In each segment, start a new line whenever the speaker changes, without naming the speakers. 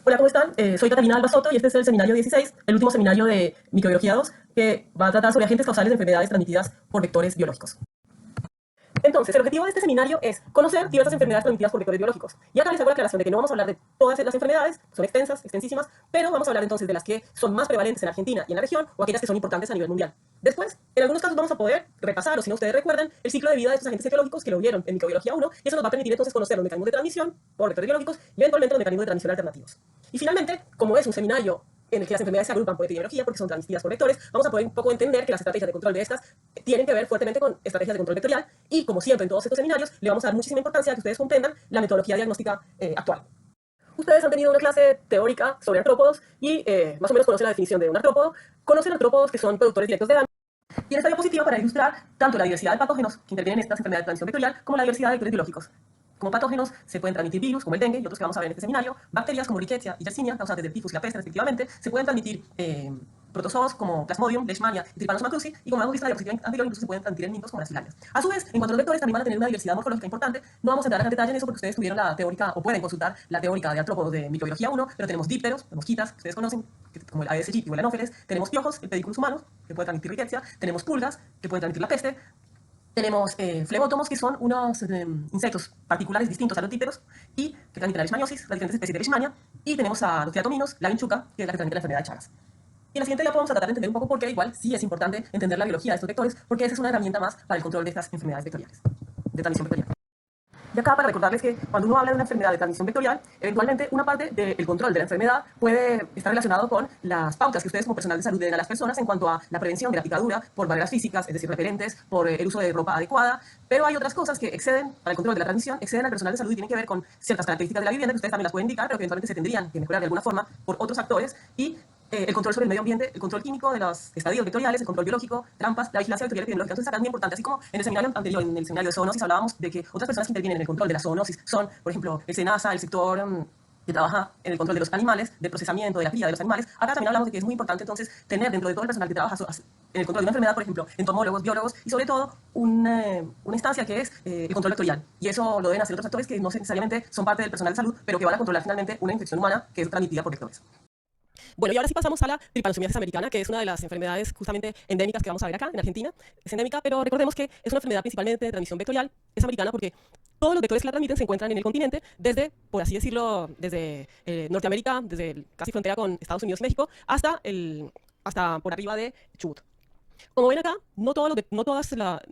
Hola, ¿cómo están? Soy Catalina Alba Soto y este es el seminario 16, el último seminario de microbiología 2, que va a tratar sobre agentes causales de enfermedades transmitidas por vectores biológicos. Entonces, el objetivo de este seminario es conocer diversas enfermedades transmitidas por vectores biológicos. Y acá les hago la aclaración de que no vamos a hablar de todas las enfermedades, son extensas, extensísimas, pero vamos a hablar entonces de las que son más prevalentes en Argentina y en la región, o aquellas que son importantes a nivel mundial. Después, en algunos casos vamos a poder repasar, o si no ustedes recuerdan, el ciclo de vida de estos agentes etiológicos que lo vieron en microbiología 1, y eso nos va a permitir entonces conocer los mecanismos de transmisión por vectores biológicos y eventualmente los mecanismos de transmisión alternativos. Y finalmente, como es un seminario en el que las enfermedades se agrupan por epidemiología porque son transmitidas por vectores, vamos a poder un poco entender que las estrategias de control de estas tienen que ver fuertemente con estrategias de control vectorial y, como siempre en todos estos seminarios, le vamos a dar muchísima importancia a que ustedes comprendan la metodología diagnóstica actual. Ustedes han tenido una clase teórica sobre artrópodos y más o menos conocen la definición de un artrópodo, conocen artrópodos que son productores directos de daño. Y en esta diapositiva para ilustrar tanto la diversidad de patógenos que intervienen en estas enfermedades de transmisión vectorial como la diversidad de vectores biológicos. Como patógenos se pueden transmitir virus, como el dengue y otros que vamos a ver en este seminario, bacterias como Rickettsia y Yersinia, causantes del tifus y la peste respectivamente, se pueden transmitir protozoos como Plasmodium, Leishmania y Trypanosoma cruzi, y como hemos visto en la diapositiva anterior, incluso se pueden transmitir en nimbos como las filarias. A su vez, en cuanto a los vectores, también van a tener una diversidad morfológica importante. No vamos a entrar en detalle en eso porque ustedes tuvieron la teórica, o pueden consultar la teórica de artrópodos de microbiología 1, pero tenemos dípteros, mosquitas, que ustedes conocen, como el Aedes aegypti o el Anopheles, tenemos piojos, el Pediculus humanus, que puede transmitir Rickettsia, tenemos pulgas, que pueden transmitir la peste, tenemos flebótomos, que son unos insectos particulares distintos a los dípteros y que transmiten la leishmaniosis, las diferentes especies de leishmania, y tenemos a los triatominos, la vinchuca, que es la que transmite la enfermedad de Chagas. Y en la siguiente ya podemos tratar de entender un poco por qué igual sí es importante entender la biología de estos vectores, porque esa es una herramienta más para el control de estas enfermedades vectoriales, de transmisión vectorial. Y acá para recordarles que cuando uno habla de una enfermedad de transmisión vectorial, eventualmente una parte del control de la enfermedad puede estar relacionado con las pautas que ustedes como personal de salud den a las personas en cuanto a la prevención de la picadura por barreras físicas, es decir, repelentes, por el uso de ropa adecuada, pero hay otras cosas que exceden, para el control de la transmisión, exceden al personal de salud y tienen que ver con ciertas características de la vivienda que ustedes también las pueden indicar, pero que eventualmente se tendrían que mejorar de alguna forma por otros actores y el control sobre el medio ambiente, el control químico de los estadios vectoriales, el control biológico, trampas, la vigilancia vectorial epidemiológica. Entonces, acá es muy importante. Así como en el seminario anterior, en el seminario de zoonosis, hablábamos de que otras personas que intervienen en el control de la zoonosis son, por ejemplo, el SENASA, el sector que trabaja en el control de los animales, del procesamiento, de la cría de los animales. Acá también hablamos de que es muy importante, entonces, tener dentro de todo el personal que trabaja en el control de una enfermedad, por ejemplo, entomólogos, biólogos, y sobre todo una instancia que es el control vectorial. Y eso lo deben hacer otros actores que no necesariamente son parte del personal de salud, pero que van a controlar finalmente una infección humana que es transmitida por vectores. Bueno, y ahora sí pasamos a la tripanosomiasis americana, que es una de las enfermedades justamente endémicas que vamos a ver acá en Argentina. Es endémica, pero recordemos que es una enfermedad principalmente de transmisión vectorial. Es americana porque todos los vectores que la transmiten se encuentran en el continente, desde, por así decirlo, desde Norteamérica, desde casi frontera con Estados Unidos y México, hasta por arriba de Chubut. Como ven acá, no todas la...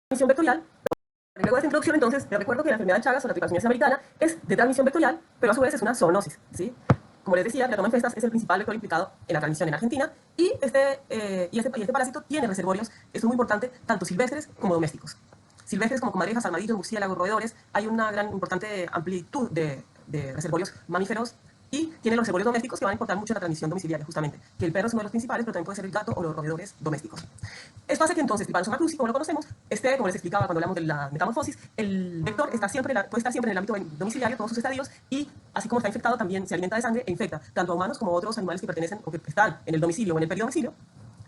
transmisión vectorial. Luego de esta introducción, entonces, les recuerdo que la enfermedad de Chagas o la tripanosomiasis americana es de transmisión vectorial, pero a su vez es una zoonosis, ¿sí? Como les decía, Teratoma infestas es el principal vector implicado en la transmisión en Argentina y este parásito tiene reservorios, esto es muy importante, tanto silvestres como domésticos. Silvestres como comadrejas, armadillos, murciélagos, roedores, hay una gran importante amplitud de reservorios mamíferos y tiene los reservorios domésticos que van a importar mucho en la transmisión domiciliaria, justamente. Que el perro es uno de los principales, pero también puede ser el gato o los roedores domésticos. Esto hace que entonces, Trypanosoma cruzi, como lo conocemos, como les explicaba cuando hablamos de la metamorfosis, el vector puede estar siempre en el ámbito domiciliario, todos sus estadios, y así como está infectado, también se alimenta de sangre e infecta tanto a humanos como a otros animales que pertenecen o que están en el domicilio o en el peridomicilio.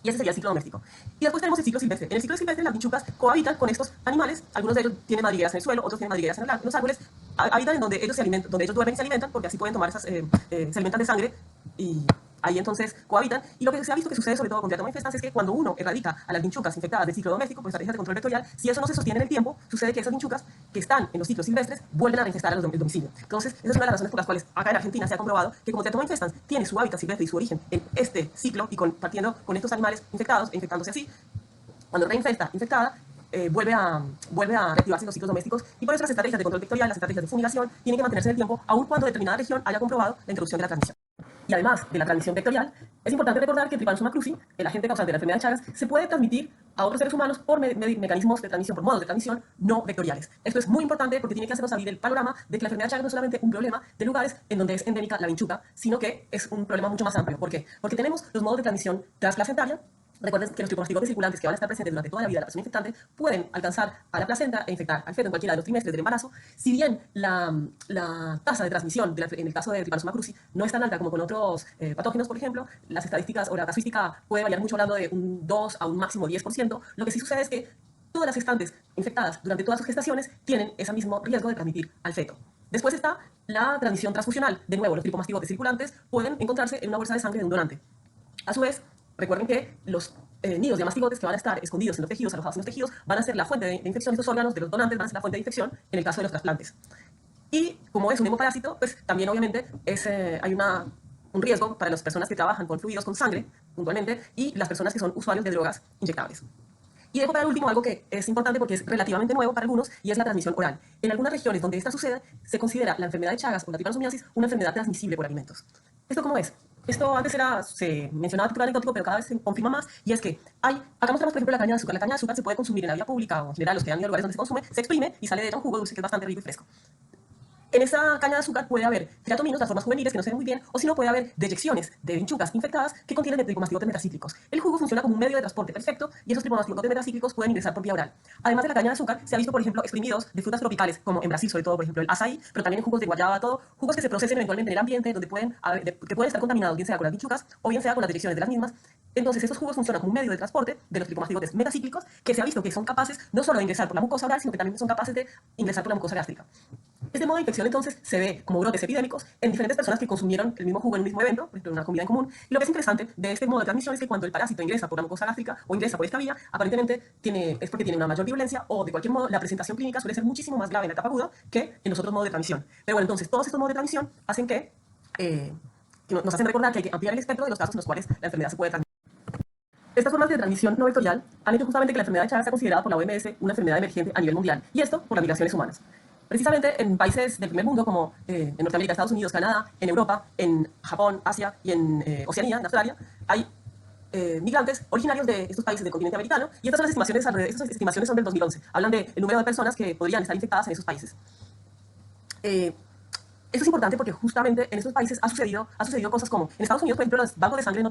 Y ese sería el ciclo doméstico. Y después tenemos el ciclo silvestre. En el ciclo silvestre las vinchucas cohabitan con estos animales. Algunos de ellos tienen madrigueras en el suelo, otros tienen madrigueras en los árboles. Habitan en donde ellos se alimentan, donde ellos duermen y se alimentan, porque así pueden tomar se alimentan de sangre y ahí entonces cohabitan. Y lo que se ha visto que sucede sobre todo con Teratoma infestans es que cuando uno erradica a las vinchucas infectadas del ciclo doméstico por estrategias de control vectorial, si eso no se sostiene en el tiempo, sucede que esas vinchucas que están en los ciclos silvestres vuelven a reinfestar el domicilio. Entonces, esa es una de las razones por las cuales acá en Argentina se ha comprobado que como Teratoma infestans tiene su hábitat silvestre y su origen en este ciclo y compartiendo con estos animales infectados, infectándose así, cuando reinfesta infectada, vuelve a reactivarse los ciclos domésticos y por eso las estrategias de control vectorial, las estrategias de fumigación tienen que mantenerse en el tiempo, aun cuando determinada región haya comprobado la introducción de la transmisión. Y además de la transmisión vectorial, es importante recordar que el Trypanosoma cruzi, el agente causante de la enfermedad de Chagas, se puede transmitir a otros seres humanos por mecanismos de transmisión, por modos de transmisión no vectoriales. Esto es muy importante porque tiene que hacernos abrir el panorama de que la enfermedad de Chagas no es solamente un problema de lugares en donde es endémica la vinchuca, sino que es un problema mucho más amplio. ¿Por qué? Porque tenemos los modos de transmisión transplacentaria. Recuerden que los tricomastígotes circulantes que van a estar presentes durante toda la vida de la persona infectante pueden alcanzar a la placenta e infectar al feto en cualquiera de los trimestres del embarazo. Si bien la tasa de transmisión en el caso de Trypanosoma cruzi no es tan alta como con otros patógenos, por ejemplo, las estadísticas o la casuística puede variar mucho, hablando de un 2 a un máximo 10%. Lo que sí sucede es que todas las gestantes infectadas durante todas sus gestaciones tienen ese mismo riesgo de transmitir al feto. Después está la transmisión transfusional. De nuevo, los tricomastígotes circulantes pueden encontrarse en una bolsa de sangre de un donante. A su vez, recuerden que los nidos de mastigotes que van a estar escondidos en los tejidos, alojados en los tejidos, van a ser la fuente de infección. Estos órganos de los donantes van a ser la fuente de infección en el caso de los trasplantes. Y como es un hemoparásito, pues también obviamente hay un riesgo para las personas que trabajan con fluidos con sangre, puntualmente, y las personas que son usuarios de drogas inyectables. Y dejo para último algo que es importante porque es relativamente nuevo para algunos, y es la transmisión oral. En algunas regiones donde esta sucede, se considera la enfermedad de Chagas o la tripanosomiasis una enfermedad transmisible por alimentos. ¿Esto cómo es? Esto antes se mencionaba tipo anecdótico, pero cada vez se confirma más, y es que acá mostramos, por ejemplo, la caña de azúcar. La caña de azúcar se puede consumir en la vía pública o en general los que han ido a lugares donde se consume, se exprime y sale de ella un jugo dulce que es bastante rico y fresco. En esa caña de azúcar puede haber triatominos, las formas juveniles que no se ven muy bien, o si no puede haber deyecciones de vinchucas infectadas que contienen tricomastígotes metacíclicos. El jugo funciona como un medio de transporte perfecto y esos tricomastígotes metacíclicos pueden ingresar por vía oral. Además de la caña de azúcar, se ha visto, por ejemplo, exprimidos de frutas tropicales, como en Brasil, sobre todo, por ejemplo, el açaí, pero también en jugos de guayaba, todo, jugos que se procesen eventualmente en el ambiente, donde que pueden estar contaminados, bien sea con las vinchucas o bien sea con las deyecciones de las mismas. Entonces, estos jugos funcionan como un medio de transporte de los tricomastígotes metacíclicos que se ha visto que son capaces no solo de ingresar por la mucosa oral, sino que también son capaces de ingresar por la mucosa gástrica. Este modo de infección entonces se ve como brotes epidémicos en diferentes personas que consumieron el mismo jugo en un mismo evento, por ejemplo, en una comida en común. Y lo que es interesante de este modo de transmisión es que cuando el parásito ingresa por la mucosa gástrica o ingresa por esta vía, aparentemente es porque tiene una mayor virulencia, o de cualquier modo la presentación clínica suele ser muchísimo más grave en la etapa aguda que en los otros modos de transmisión. Pero bueno, entonces todos estos modos de transmisión hacen que nos hacen recordar que hay que ampliar el espectro de los casos en los cuales la enfermedad se puede transmitir. Estas formas de transmisión no vectorial han hecho justamente que la enfermedad de Chagas sea considerada por la OMS una enfermedad emergente a nivel mundial, y esto por las migraciones humanas. Precisamente en países del primer mundo como en Norteamérica, Estados Unidos, Canadá, en Europa, en Japón, Asia y en Oceanía, en Australia, hay migrantes originarios de estos países del continente americano, y estas estimaciones son del 2011. Hablan del número de personas que podrían estar infectadas en esos países. Esto es importante porque justamente en estos países ha sucedido cosas como, en Estados Unidos, por ejemplo, los bancos de sangre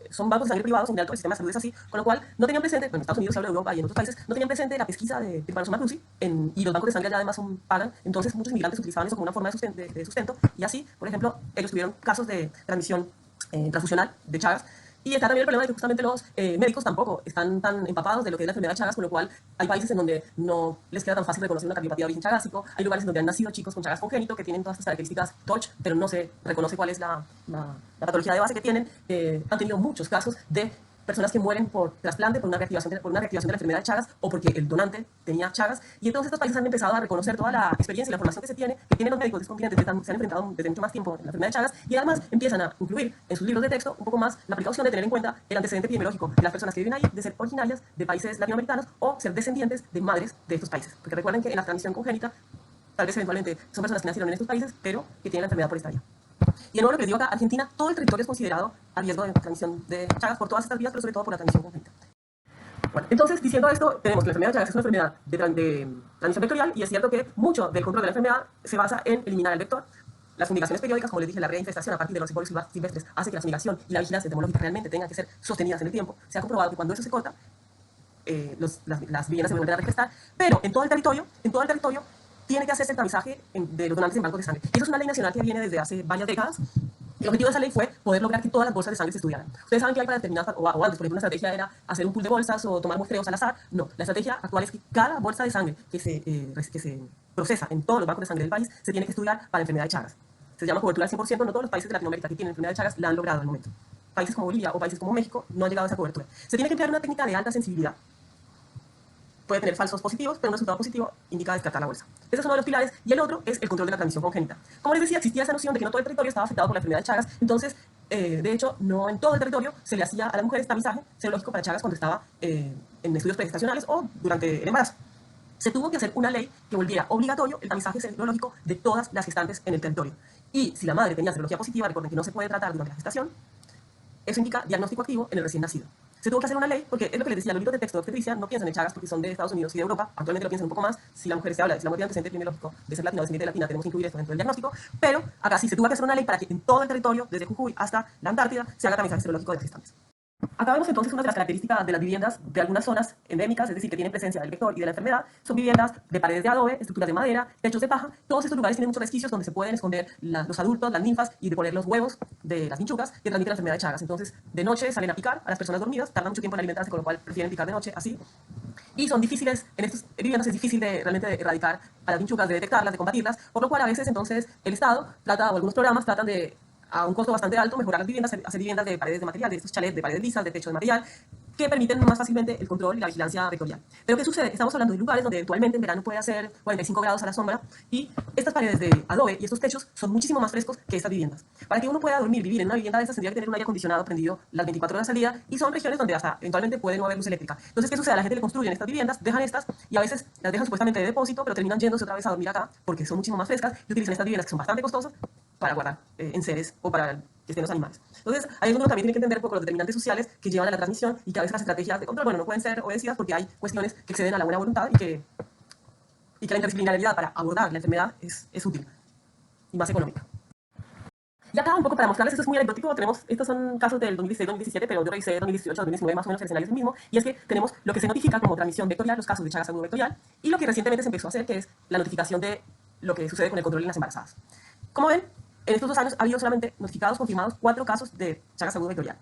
son bancos de sangre privados, en general todo el sistema de salud es así, con lo cual no tenían presente, bueno, en Estados Unidos, se habla de Europa y en otros países, no tenían presente la pesquisa de Trypanosoma cruzi, y los bancos de sangre allá además pagan, entonces muchos migrantes utilizaban eso como una forma de sustento, y así, por ejemplo, ellos tuvieron casos de transmisión transfusional de Chagas. Y está también el problema de que justamente los médicos tampoco están tan empapados de lo que es la enfermedad de Chagas, con lo cual hay países en donde no les queda tan fácil reconocer una cardiopatía de origen chagásico. Hay lugares en donde han nacido chicos con Chagas congénito que tienen todas estas características TORCH, pero no se reconoce cuál es la patología de base que tienen. Han tenido muchos casos de personas que mueren por trasplante, por una reactivación de la enfermedad de Chagas, o porque el donante tenía Chagas. Y entonces estos países han empezado a reconocer toda la experiencia y la formación que tienen los médicos de estos continentes que se han enfrentado desde mucho más tiempo en la enfermedad de Chagas, y además empiezan a incluir en sus libros de texto un poco más la precaución de tener en cuenta el antecedente epidemiológico de las personas que viven ahí, de ser originarias de países latinoamericanos o ser descendientes de madres de estos países. Porque recuerden que en la transmisión congénita, tal vez eventualmente son personas que nacieron en estos países, pero que tienen la enfermedad por esta vía. Y de nuevo lo que les digo acá, Argentina, todo el territorio es considerado a riesgo de transmisión de Chagas por todas estas vías, pero sobre todo por la transmisión congénita. Bueno, entonces, diciendo esto, tenemos que la enfermedad de Chagas es una enfermedad de transmisión vectorial, y es cierto que mucho del control de la enfermedad se basa en eliminar el vector. Las fumigaciones periódicas, como les dije, la reinfestación a partir de los cipollos silvestres hace que la fumigación y la vigilancia entomológica realmente tengan que ser sostenidas en el tiempo. Se ha comprobado que cuando eso se corta, las viviendas se vuelven a refrescar, pero en todo el territorio tiene que hacerse el tamizaje de los donantes en bancos de sangre. Y eso es una ley nacional que viene desde hace varias décadas. El objetivo de esa ley fue poder lograr que todas las bolsas de sangre se estudiaran. Ustedes saben que hay para determinadas, o antes, por ejemplo, una estrategia era hacer un pool de bolsas o tomar muestreos al azar. No, la estrategia actual es que cada bolsa de sangre que se procesa en todos los bancos de sangre del país se tiene que estudiar para enfermedad de Chagas. Se llama cobertura al 100%, no todos los países de Latinoamérica que tienen enfermedad de Chagas la han logrado al momento. Países como Bolivia o países como México no han llegado a esa cobertura. Se tiene que emplear una técnica de alta sensibilidad. Puede tener falsos positivos, pero un resultado positivo indica descartar la bolsa. Ese es uno de los pilares, y el otro es el control de la transmisión congénita. Como les decía, existía esa noción de que no todo el territorio estaba afectado por la enfermedad de Chagas, entonces, de hecho, no en todo el territorio se le hacía a las mujeres tamizaje serológico para Chagas cuando estaba en estudios pregestacionales o durante el embarazo. Se tuvo que hacer una ley que volviera obligatorio el tamizaje serológico de todas las gestantes en el territorio. Y si la madre tenía serología positiva, recuerden que no se puede tratar durante la gestación, eso indica diagnóstico activo en el recién nacido. Se tuvo que hacer una ley, porque es lo que les decía, los libros de texto de obstetricia no piensan en Chagas porque son de Estados Unidos y de Europa, actualmente lo piensan un poco más, si la mujer se habla, si la mujer tiene antecedente epidemiológico de ser latina o descendiente de latina, tenemos que incluir esto dentro del diagnóstico, pero acá sí se tuvo que hacer una ley para que en todo el territorio, desde Jujuy hasta la Antártida, se haga tamizaje serológico de gestantes. Acá vemos entonces una de las características de las viviendas de algunas zonas endémicas, es decir, que tienen presencia del vector y de la enfermedad. Son viviendas de paredes de adobe, estructuras de madera, techos de paja. Todos estos lugares tienen muchos resquicios donde se pueden esconder los adultos, las ninfas y de poner los huevos de las vinchucas que transmiten la enfermedad de Chagas. Entonces, de noche salen a picar a las personas dormidas, tardan mucho tiempo en alimentarse, con lo cual prefieren picar de noche, así. Y son difíciles, en estas viviendas es difícil realmente de erradicar a las vinchucas, de detectarlas, de combatirlas, por lo cual a veces entonces el Estado trata, o algunos programas tratan de, a un costo bastante alto, mejorar las viviendas, hacer viviendas de paredes de material, de estos chalets de paredes lisas, de techo de material, que permiten más fácilmente el control y la vigilancia vectorial. Pero ¿qué sucede? Estamos hablando de lugares donde eventualmente en verano puede hacer 45 grados a la sombra y estas paredes de adobe y estos techos son muchísimo más frescos que estas viviendas. Para que uno pueda dormir, vivir en una vivienda de estas, tendría que tener un aire acondicionado prendido las 24 horas al día y son regiones donde hasta eventualmente puede no haber luz eléctrica. Entonces, ¿qué sucede? A la gente le construyen estas viviendas, dejan estas y a veces las dejan supuestamente de depósito, pero terminan yéndose otra vez a dormir acá porque son muchísimo más frescas y utilizan estas viviendas que son bastante costosas para guardar enseres o para que estén los animales. Entonces, ahí es donde uno también tiene que entender un poco los determinantes sociales que llevan a la transmisión y que a veces las estrategias de control, bueno, no pueden ser obedecidas porque hay cuestiones que exceden a la buena voluntad y que la interdisciplinariedad para abordar la enfermedad es útil y más económica. Y acá un poco para mostrarles, esto es muy anecdótico, estos son casos del 2016-2017, pero yo revisé 2018-2019 más o menos el escenario es el mismo, y es que tenemos lo que se notifica como transmisión vectorial, los casos de Chagas agudo vectorial, y lo que recientemente se empezó a hacer, que es la notificación de lo que sucede con el control en las embarazadas. Como ven, en estos 2 años ha habido solamente notificados, confirmados 4 casos de Chagas agudo vectorial.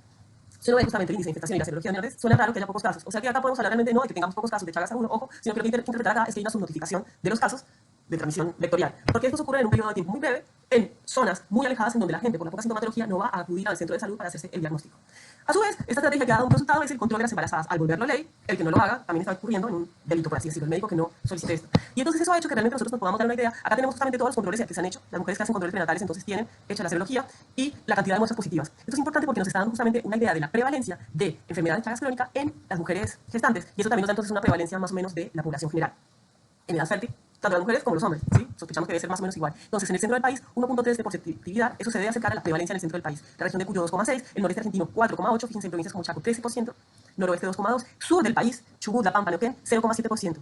Si uno ve justamente el índice de infestación y la serología de menores, suena raro que haya pocos casos. O sea que acá podemos hablar realmente no de que tengamos pocos casos de Chagas agudo, ojo, sino que lo que hay que interpretar acá es que hay una subnotificación de los casos de transmisión vectorial. Porque esto ocurre en un periodo de tiempo muy breve, en zonas muy alejadas en donde la gente por la poca sintomatología no va a acudir al centro de salud para hacerse el diagnóstico. A su vez, esta estrategia que ha dado un resultado es el control de las embarazadas. Al volverlo ley, el que no lo haga también está ocurriendo en un delito, por así decirlo, el médico que no solicite esto. Y entonces eso ha hecho que realmente nosotros nos podamos dar una idea. Acá tenemos justamente todos los controles que se han hecho. Las mujeres que hacen controles prenatales entonces tienen hecha la serología y la cantidad de muestras positivas. Esto es importante porque nos está dando justamente una idea de la prevalencia de enfermedad de Chagas crónica en las mujeres gestantes. Y eso también nos da entonces una prevalencia más o menos de la población general. En edad fértil, tanto las mujeres como los hombres, ¿sí? Sospechamos que debe ser más o menos igual. Entonces, en el centro del país, 1.3 de positividad, eso se debe acercar a la prevalencia en el centro del país. La región de Cuyo, 2,6, el noreste argentino, 4,8, fíjense en provincias como Chaco, 13%, noroeste, 2,2, sur del país, Chubut, La Pampa, Neuquén, 0,7%.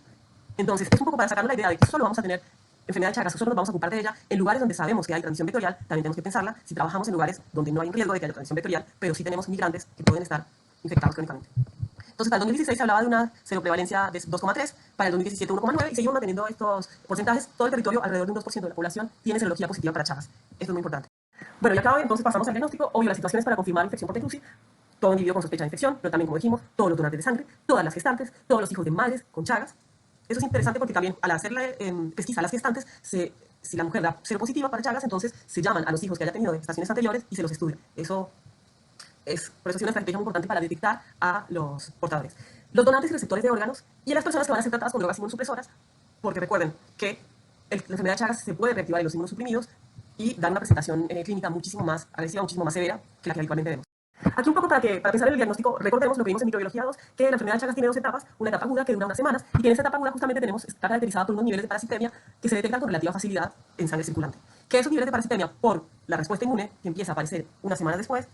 Entonces, es un poco para sacarnos la idea de que solo vamos a tener enfermedad de Chagas, solo nos vamos a ocupar de ella en lugares donde sabemos que hay transmisión vectorial, también tenemos que pensarla, si trabajamos en lugares donde no hay un riesgo de que haya transmisión vectorial, pero sí tenemos migrantes que pueden estar infectados crónicamente. Entonces, para el 2016 se hablaba de una seroprevalencia de 2,3, para el 2017 1,9, y seguimos manteniendo estos porcentajes. Todo el territorio, alrededor de un 2% de la población, tiene serología positiva para Chagas. Esto es muy importante. Bueno, y acá entonces pasamos al diagnóstico. Obvio, las situaciones para confirmar infección por TECLUSI, todo individuo con sospecha de infección, pero también, como dijimos, todos los donantes de sangre, todas las gestantes, todos los hijos de madres con Chagas. Eso es interesante porque también al hacer la pesquisa a las gestantes, si la mujer da seropositiva para Chagas, entonces se llaman a los hijos que haya tenido de gestaciones anteriores y se los estudia. Por eso es una estrategia muy importante para detectar a los portadores. Los donantes y receptores de órganos y a las personas que van a ser tratadas con drogas inmunosupresoras, porque recuerden que la enfermedad de Chagas se puede reactivar en los inmunosuprimidos y dar una presentación clínica muchísimo más agresiva, muchísimo más severa que la que habitualmente vemos. Aquí un poco para pensar en el diagnóstico, recordemos lo que vimos en microbiología 2, que la enfermedad de Chagas tiene 2 etapas, una etapa aguda que dura unas semanas y que en esa etapa aguda justamente está caracterizada por unos niveles de parasitemia que se detectan con relativa facilidad en sangre circulante. Que esos niveles de parasitemia, por la respuesta inmune que empieza a aparecer unas semanas después,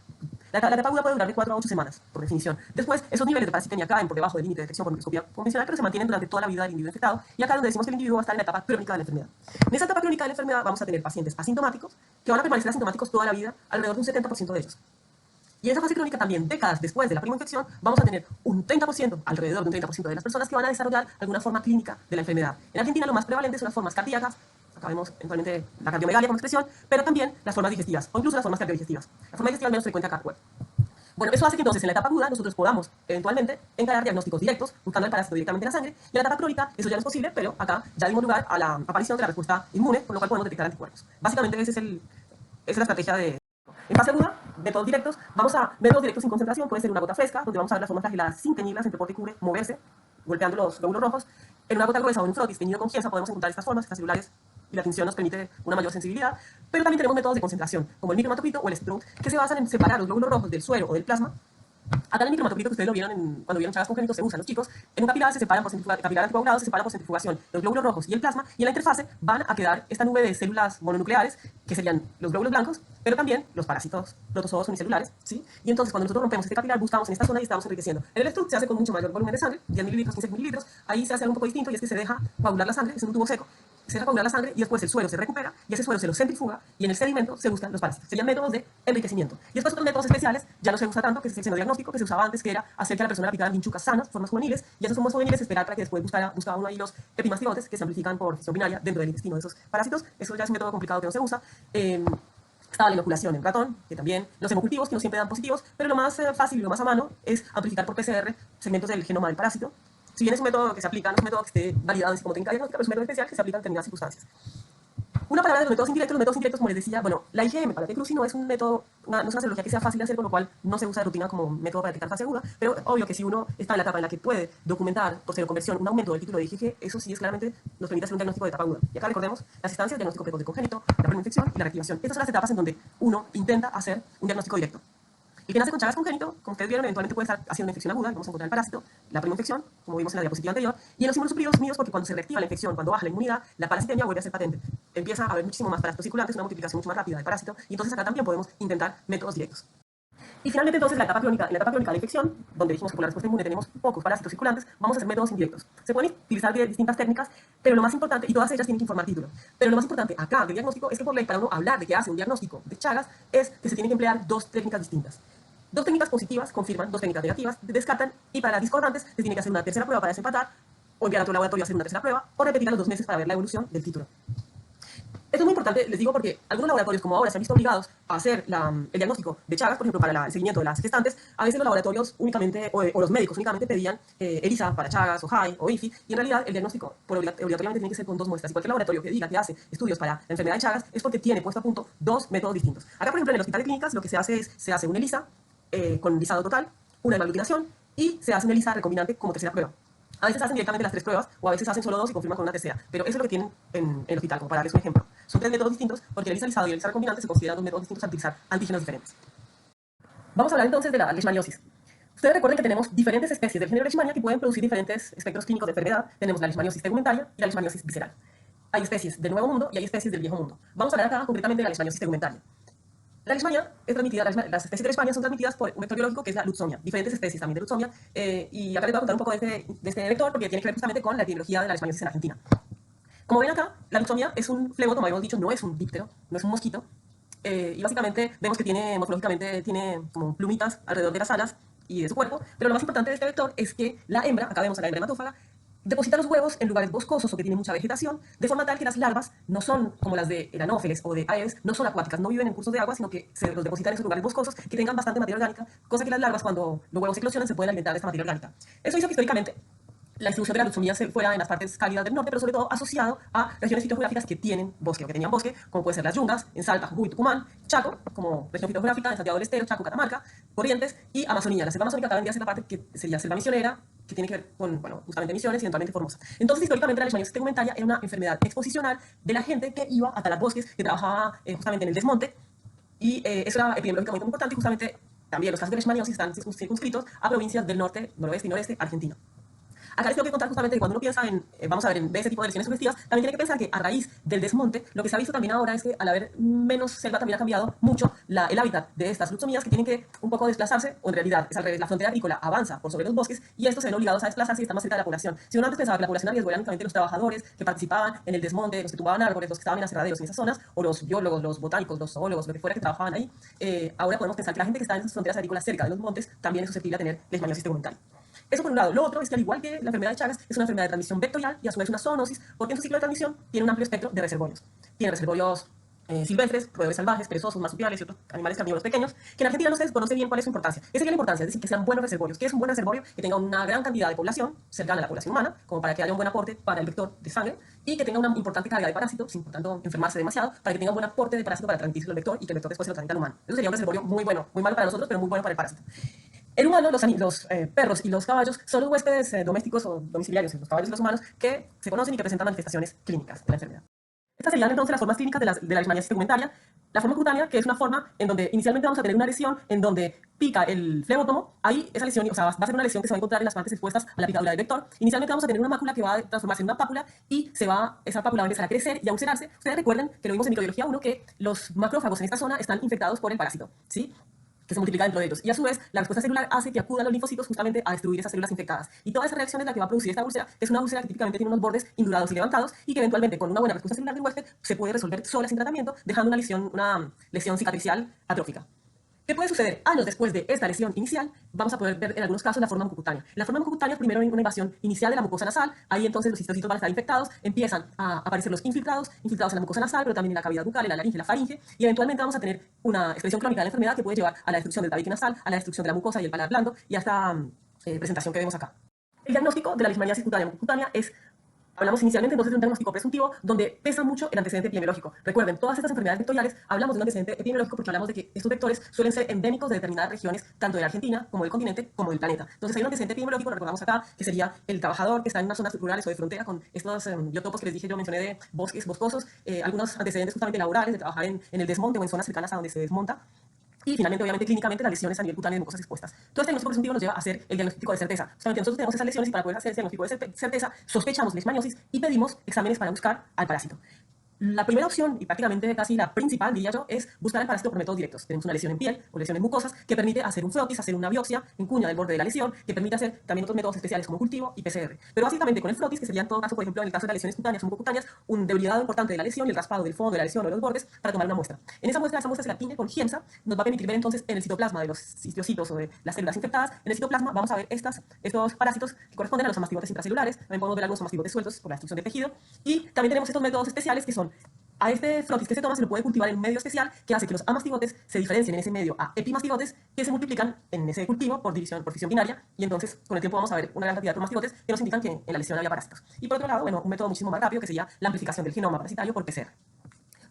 la etapa aguda puede durar de 4 a 8 semanas, por definición. Después, esos niveles de parasitemia caen por debajo del límite de detección por microscopía convencional, pero se mantienen durante toda la vida del individuo infectado. Y acá es donde decimos que el individuo va a estar en la etapa crónica de la enfermedad. En esa etapa crónica de la enfermedad vamos a tener pacientes asintomáticos que van a permanecer asintomáticos toda la vida, alrededor de un 70% de ellos. Y en esa fase crónica también, décadas después de la prima infección, vamos a tener un 30%, alrededor de un 30% de las personas que van a desarrollar alguna forma clínica de la enfermedad. En Argentina lo más prevalente son las formas cardíacas, acá vemos eventualmente la cardiomegalia como expresión, pero también las formas digestivas, o incluso las formas cardiodigestivas. La forma digestiva es menos frecuente acá. Bueno, eso hace que entonces en la etapa aguda nosotros podamos eventualmente encarar diagnósticos directos, buscando el parásito directamente en la sangre, y en la etapa crónica eso ya no es posible, pero acá ya dimos lugar a la aparición de la respuesta inmune, con lo cual podemos detectar anticuerpos. Básicamente esa es la estrategia de... En fase aguda, métodos directos, vamos a métodos directos sin concentración, puede ser una gota fresca, donde vamos a ver las formas flageladas sin teñirlas, entre porte y cubre, moverse, golpeando los glóbulos rojos. En una gota gruesa o en un frotis teñido con gienza podemos encontrar estas formas, estas celulares, y la tinción nos permite una mayor sensibilidad, pero también tenemos métodos de concentración, como el microhematocrit o el stroke, que se basan en separar los glóbulos rojos del suero o del plasma Acá en el micromatogrito que ustedes lo vieron cuando vieron Chagas congénitos, se usan los chicos. En un capilar se separan por capilar anticoagulado, se separa por centrifugación los glóbulos rojos y el plasma, y en la interfase van a quedar esta nube de células mononucleares, que serían los glóbulos blancos, pero también los parásitos protozoos unicelulares, ¿sí? Y entonces cuando nosotros rompemos este capilar, buscamos en esta zona y estamos enriqueciendo. En el estudio se hace con mucho mayor volumen de sangre, 10 mililitros, 15 mililitros, ahí se hace algo un poco distinto, y es que se deja coagular la sangre, es un tubo seco, se deja coagular la sangre y después el suero se recupera y ese suero se lo centrifuga y en el sedimento se buscan los parásitos. Serían métodos de enriquecimiento. Y después otros métodos especiales ya no se usa tanto, que es el senodiagnóstico, que se usaba antes, que era hacer que a la persona le aplicaran vinchucas sanas, formas juveniles, y esos somos juveniles esperar para que después buscaba uno ahí los epimastigotes que se amplifican por fisión binaria dentro del intestino de esos parásitos. Eso ya es un método complicado que no se usa. Estaba la inoculación en ratón, que también los hemocultivos, que no siempre dan positivos, pero lo más fácil y lo más a mano es amplificar por PCR segmentos del genoma del parásito. Si bien es un método que se aplica, no es un método que esté validado en como técnica diagnóstica, pero es un método especial que se aplica en determinadas circunstancias. Una palabra de los métodos indirectos, como les decía, bueno, la IgM para T-cruci no es un método, no es una serología que sea fácil de hacer, con lo cual no se usa de rutina como método para detectar fase aguda, pero obvio que si uno está en la etapa en la que puede documentar por seroconversión un aumento del título de IgG, eso sí es claramente nos permite hacer un diagnóstico de etapa aguda. Y acá recordemos las instancias, diagnóstico precoz de congénito, la preinfección y la reactivación. Estas son las etapas en donde uno intenta hacer un diagnóstico directo. El que nace con Chagas congénito, como ustedes vieron, eventualmente puede estar haciendo una infección aguda, y vamos a encontrar el parásito, la preinfección, como vimos en la diapositiva anterior, y en los símbolos superiores unidos porque cuando se reactiva la infección, cuando baja la inmunidad, la parasitemia vuelve a ser patente. Empieza a haber muchísimo más parásitos circulantes, una multiplicación mucho más rápida del parásito, y entonces acá también podemos intentar métodos directos. Y finalmente, entonces, en la etapa crónica de la infección, donde dijimos que por la respuesta inmune tenemos pocos parásitos circulantes, vamos a hacer métodos indirectos. Se pueden utilizar distintas técnicas, pero lo más importante, y todas ellas tienen que informar título, pero lo más importante acá del diagnóstico es que por ley, para uno hablar de que hace un diagnóstico de Chagas, es que se tienen que emplear dos técnicas distintas. Dos técnicas positivas confirman, dos técnicas negativas descartan, y para las discordantes se tiene que hacer una tercera prueba para desempatar, o enviar a otro laboratorio a hacer una tercera prueba, o repetir a los 2 meses para ver la evolución del título. Esto es muy importante, les digo, porque algunos laboratorios, como ahora, se han visto obligados a hacer el diagnóstico de Chagas, por ejemplo, para el seguimiento de las gestantes. A veces los laboratorios únicamente, o los médicos únicamente pedían ELISA para Chagas, o HAI, o IFI, y en realidad el diagnóstico obligatoriamente tiene que ser con 2 muestras. Y cualquier laboratorio que diga que hace estudios para la enfermedad de Chagas es porque tiene puesto a punto 2 métodos distintos. Acá, por ejemplo, en el Hospital de Clínicas, lo que se hace es, se hace un ELISA con lisado total, una hemoaglutinación, y se hace un ELISA recombinante como tercera prueba. A veces hacen directamente las 3 pruebas, o a veces hacen solo 2 y confirman con una tercera. Pero eso es lo que tienen en el hospital, como para darles un ejemplo. Son 3 métodos distintos, porque el ELISA lisado y el ELISA recombinante se consideran 2 métodos distintos al utilizar antígenos diferentes. Vamos a hablar entonces de la leishmaniosis. Ustedes recuerden que tenemos diferentes especies del género Leishmania que pueden producir diferentes espectros clínicos de enfermedad. Tenemos la leishmaniosis tegumentaria y la leishmaniosis visceral. Hay especies del Nuevo Mundo y hay especies del Viejo Mundo. Vamos a hablar acá concretamente de la leishmaniosis tegumentaria. La leishmania es transmitida, las especies de leishmania son transmitidas por un vector biológico que es la Lutzomia, diferentes especies también de Lutzomia, y acá les voy a contar un poco de este vector porque tiene que ver justamente con la epidemiología de la leishmaniosis en Argentina. Como ven acá, la Lutzomia es un fleboto, como habíamos dicho, no es un díptero, no es un mosquito, y básicamente vemos que tiene, morfológicamente, tiene como plumitas alrededor de las alas y de su cuerpo, pero lo más importante de este vector es que la hembra, acá vemos a la hembra hematófaga, deposita los huevos en lugares boscosos o que tienen mucha vegetación, de forma tal que las larvas no son como las de Anófeles o de Aedes, no son acuáticas, no viven en cursos de agua, sino que se los depositan en esos lugares boscosos que tengan bastante materia orgánica, cosa que las larvas, cuando los huevos eclosionan, se pueden alimentar de esta materia orgánica. Eso hizo que históricamente la distribución de la Lutzomia se fuera en las partes cálidas del norte, pero sobre todo asociado a regiones fitogeográficas que tienen bosque o que tenían bosque, como puede ser las Yungas, en Salta, Jujuy, Tucumán, Chaco, como región fitogeográfica, en Santiago del Estero, Chaco, Catamarca, Corrientes, y Amazonía. La selva amazónica acá vendría a ser la parte que sería selva misionera, que tiene que ver con, bueno, justamente Misiones y eventualmente Formosa. Entonces, históricamente, la leishmaniosis tegumentaria era una enfermedad exposicional de la gente que iba a talar bosques, que trabajaba justamente en el desmonte, y eso era epidemiológicamente muy importante, y justamente también los casos de leishmaniosis están circunscritos a provincias del norte, noroeste y noreste argentino. Acá les tengo que contar justamente que cuando uno piensa en, vamos a ver, en ese tipo de lesiones sugestivas, también tiene que pensar que a raíz del desmonte, lo que se ha visto también ahora es que al haber menos selva también ha cambiado mucho el hábitat de estas lutzomías que tienen que un poco desplazarse, o en realidad es al revés, la frontera agrícola avanza por sobre los bosques y estos se ven obligados a desplazarse y están más cerca de la población. Si uno antes pensaba que la población a riesgo eran únicamente los trabajadores que participaban en el desmonte, los que tumbaban árboles, los que estaban en aserraderos en esas zonas, o los biólogos, los botánicos, los zoólogos, lo que fuera que trabajaban ahí, ahora podemos pensar que la gente que está en esas fronteras agrícolas cerca de los montes también es susceptible a tener leishmaniosis tegumentaria. Eso por un lado. Lo otro es que al igual que la enfermedad de Chagas, es una enfermedad de transmisión vectorial y a su vez una zoonosis, porque en su ciclo de transmisión tiene un amplio espectro de reservorios. Tiene reservorios silvestres, roedores salvajes, perezosos, marsupiales y otros animales carnívoros pequeños, que en Argentina no se desconoce bien cuál es su importancia. Esa sería la importancia, es decir, que sean buenos reservorios. ¿Qué es un buen reservorio? Que tenga una gran cantidad de población cercana a la población humana, como para que haya un buen aporte para el vector de sangre, y que tenga una importante carga de parásitos, sin por tanto enfermarse demasiado, para que tenga un buen aporte de parásito para transmitirse al vector y que el vector después se lo transmita al humano. Eso sería un reservorio muy bueno, muy malo para nosotros, pero muy bueno para el parásito. El humano, los perros y los caballos son los huéspedes domésticos o domiciliarios, los caballos y los humanos, que se conocen y que presentan manifestaciones clínicas de la enfermedad. Estas serían entonces las formas clínicas de la leishmaniasis tegumentaria. La forma cutánea, que es una forma en donde inicialmente vamos a tener una lesión en donde pica el flebótomo, ahí esa lesión, o sea, va a ser una lesión que se va a encontrar en las partes expuestas a la picadura del vector. Inicialmente vamos a tener una mácula que va a transformarse en una pápula y esa pápula va a empezar a crecer y a ulcerarse. Ustedes recuerden que lo vimos en microbiología 1, que los macrófagos en esta zona están infectados por el parásito, ¿sí? Que se multiplica dentro de ellos. Y a su vez, la respuesta celular hace que acudan los linfocitos justamente a destruir esas células infectadas. Y toda esa reacción es la que va a producir esta úlcera, que es una úlcera que típicamente tiene unos bordes indurados y levantados y que eventualmente con una buena respuesta celular del huésped se puede resolver sola sin tratamiento, dejando una lesión cicatricial atrófica. ¿Qué puede suceder? Años después de esta lesión inicial, vamos a poder ver en algunos casos la forma mucocutánea. En la forma mucocutánea, primero hay una invasión inicial de la mucosa nasal, ahí entonces los histocitos van a estar infectados, empiezan a aparecer los infiltrados en la mucosa nasal, pero también en la cavidad bucal, en la laringe, en la faringe, y eventualmente vamos a tener una expresión crónica de la enfermedad que puede llevar a la destrucción del tabique nasal, a la destrucción de la mucosa y el paladar blando, y a esta presentación que vemos acá. El diagnóstico de la leishmaniasis cutánea es. Hablamos inicialmente entonces de un diagnóstico presuntivo donde pesa mucho el antecedente epidemiológico. Recuerden, todas estas enfermedades vectoriales hablamos de un antecedente epidemiológico porque hablamos de que estos vectores suelen ser endémicos de determinadas regiones, tanto de la Argentina como del continente, como del planeta. Entonces hay un antecedente epidemiológico, lo recordamos acá, que sería el trabajador que está en unas zonas rurales o de frontera con estos biotopos que les dije yo, mencioné de bosques boscosos, algunos antecedentes justamente laborales de trabajar en el desmonte o en zonas cercanas a donde se desmonta. Y finalmente, obviamente, clínicamente, las lesiones a nivel cutáneo de mucosas expuestas. Todo este diagnóstico presuntivo nos lleva a hacer el diagnóstico de certeza. Solamente nosotros tenemos esas lesiones y para poder hacer ese diagnóstico de certeza, sospechamos leishmaniosis y pedimos exámenes para buscar al parásito. La primera opción, y prácticamente casi la principal, diría yo, es buscar el parásito por métodos directos. Tenemos una lesión en piel o lesiones mucosas que permite hacer un frotis, hacer una biopsia en cuña del borde de la lesión, que permite hacer también otros métodos especiales como cultivo y PCR. Pero básicamente con el frotis, que sería en todo caso, por ejemplo, en el caso de las lesiones cutáneas o mucocutáneas, un debridado importante de la lesión y el raspado del fondo de la lesión o de los bordes para tomar una muestra. En esa muestra se la tiñe con Giemsa, nos va a permitir ver entonces en el citoplasma de los histocitos o de las células infectadas, en el citoplasma vamos a ver estos parásitos que corresponden a los amastigotes intracelulares, también podemos ver algunos amastigotes sueltos por la destrucción de tejido, y también tenemos estos métodos especiales que son a este frotis que se toma se lo puede cultivar en un medio especial que hace que los amastigotes se diferencien en ese medio a epimastigotes que se multiplican en ese cultivo por fisión binaria y entonces con el tiempo vamos a ver una gran cantidad de promastigotes que nos indican que en la lesión había parásitos. Y por otro lado, bueno, un método muchísimo más rápido que sería la amplificación del genoma parasitario por PCR.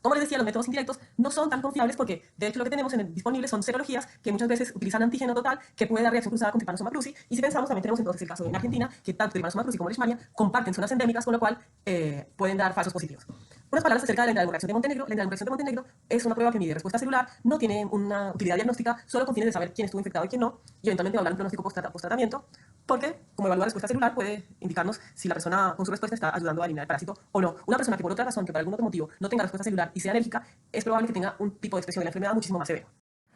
Como les decía, los métodos indirectos no son tan confiables porque, de hecho, lo que tenemos disponible son serologías que muchas veces utilizan antígeno total que puede dar reacción cruzada con Trypanosoma cruzi. Y si pensamos, también tenemos entonces el caso en Argentina, que tanto Trypanosoma cruzi como Leishmania comparten zonas endémicas, con lo cual pueden dar falsos positivos. Unas palabras acerca de la endramuración de Montenegro. La endramuración de Montenegro es una prueba que mide respuesta celular, no tiene una utilidad diagnóstica, solo con fines de saber quién estuvo infectado y quién no, y eventualmente va a hablar un pronóstico post-tratamiento, porque como evaluar respuesta celular puede indicarnos si la persona con su respuesta está ayudando a eliminar el parásito o no. Una persona que por otra razón, que por algún otro motivo no tenga respuesta celular y sea alérgica, es probable que tenga un tipo de expresión de la enfermedad muchísimo más severo.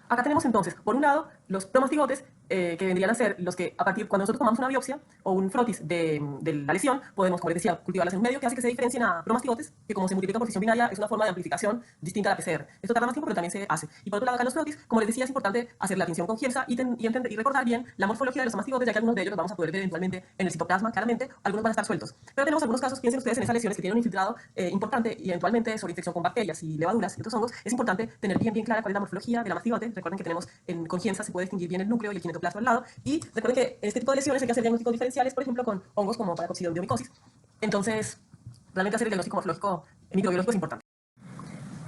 Acá tenemos entonces, por un lado, los promastigotes, que vendrían a ser los que, cuando nosotros tomamos una biopsia o un frotis de la lesión, podemos, como les decía, cultivarlas en un medio que hace que se diferencien a promastigotes, que como se multiplican por fisión binaria, es una forma de amplificación distinta a la PCR. Esto tarda más tiempo, pero también se hace. Y por otro lado, acá en los frotis, como les decía, es importante hacer la tinción con Giemsa y recordar bien la morfología de los amastigotes, ya que algunos de ellos los vamos a poder ver eventualmente en el citoplasma, claramente, algunos van a estar sueltos. Pero tenemos algunos casos, piensen ustedes en esas lesiones que tienen un infiltrado importante y eventualmente sobre infección con bacterias y levaduras y otros hongos, es importante tener bien clara cuál es la morfología del amastigote. Recuerden que tenemos con Giemsa se puede distinguir bien el núcleo y el kinetoplasma al lado. Y recuerden que en este tipo de lesiones hay que hacer diagnósticos diferenciales, por ejemplo, con hongos como paracoxidiomycosis. Entonces, realmente hacer el diagnóstico morfológico microbiológico es importante.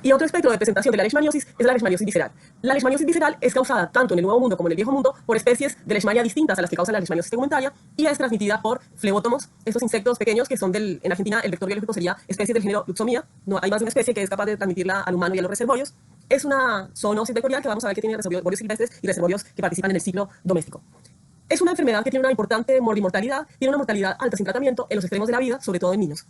Y otro espectro de presentación de la leishmaniosis es la leishmaniosis visceral. La leishmaniosis visceral es causada tanto en el Nuevo Mundo como en el Viejo Mundo por especies de leishmania distintas a las que causan la leishmaniosis tegumentaria y es transmitida por flebótomos, estos insectos pequeños que son en Argentina el vector biológico sería especies del género Luxomia. No, hay más de una especie que es capaz de transmitirla al humano y a los reservorios. Es una zoonosis vectorial que vamos a ver que tiene reservorios silvestres y reservorios que participan en el ciclo doméstico. Es una enfermedad que tiene una importante morbimortalidad, tiene una mortalidad alta sin tratamiento en los extremos de la vida, sobre todo en niños.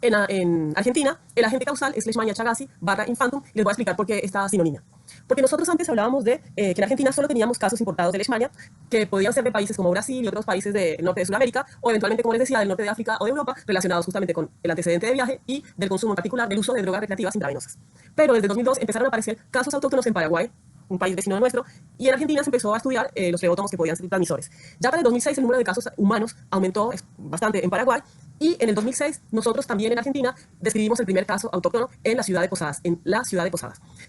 En Argentina, el agente causal es Leishmania chagasi/infantum, y les voy a explicar por qué esta sinonimia. Porque nosotros antes hablábamos de que en Argentina solo teníamos casos importados de Leishmania, que podían ser de países como Brasil y otros países del norte de Sudamérica, o eventualmente, como les decía, del norte de África o de Europa, relacionados justamente con el antecedente de viaje y del consumo en particular del uso de drogas recreativas intravenosas. Pero desde 2002 empezaron a aparecer casos autóctonos en Paraguay, un país vecino de nuestro, y en Argentina se empezó a estudiar los flebótomos que podían ser transmisores. Ya para el 2006 el número de casos humanos aumentó bastante en Paraguay, y en el 2006 nosotros también en Argentina describimos el primer caso autóctono en la ciudad de Posadas, Y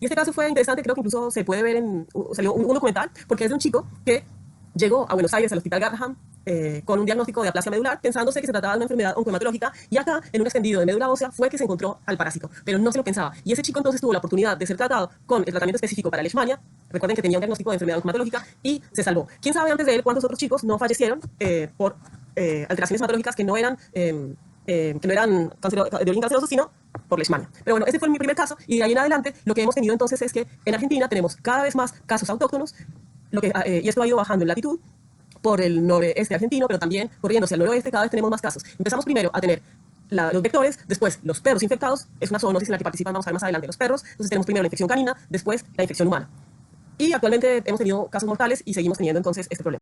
este caso fue interesante, creo que incluso se puede ver salió un documental, porque es de un chico que llegó a Buenos Aires, al Hospital Garrahan, con un diagnóstico de aplasia medular, pensándose que se trataba de una enfermedad oncohematológica, y acá, en un extendido de médula ósea, fue que se encontró al parásito, pero no se lo pensaba. Y ese chico entonces tuvo la oportunidad de ser tratado con el tratamiento específico para Leishmania, recuerden que tenía un diagnóstico de enfermedad oncohematológica, y se salvó. ¿Quién sabe antes de él cuántos otros chicos no fallecieron por alteraciones hematológicas que no eran de origen canceroso, sino por Leishmania. Pero bueno, este fue mi primer caso y de ahí en adelante lo que hemos tenido entonces es que en Argentina tenemos cada vez más casos autóctonos y esto ha ido bajando en latitud por el noreste argentino, pero también corriéndose al noroeste cada vez tenemos más casos. Empezamos primero a tener los vectores, después los perros infectados, es una zoonosis en la que participan, vamos a ver más adelante, los perros, entonces tenemos primero la infección canina, después la infección humana. Y actualmente hemos tenido casos mortales y seguimos teniendo entonces este problema.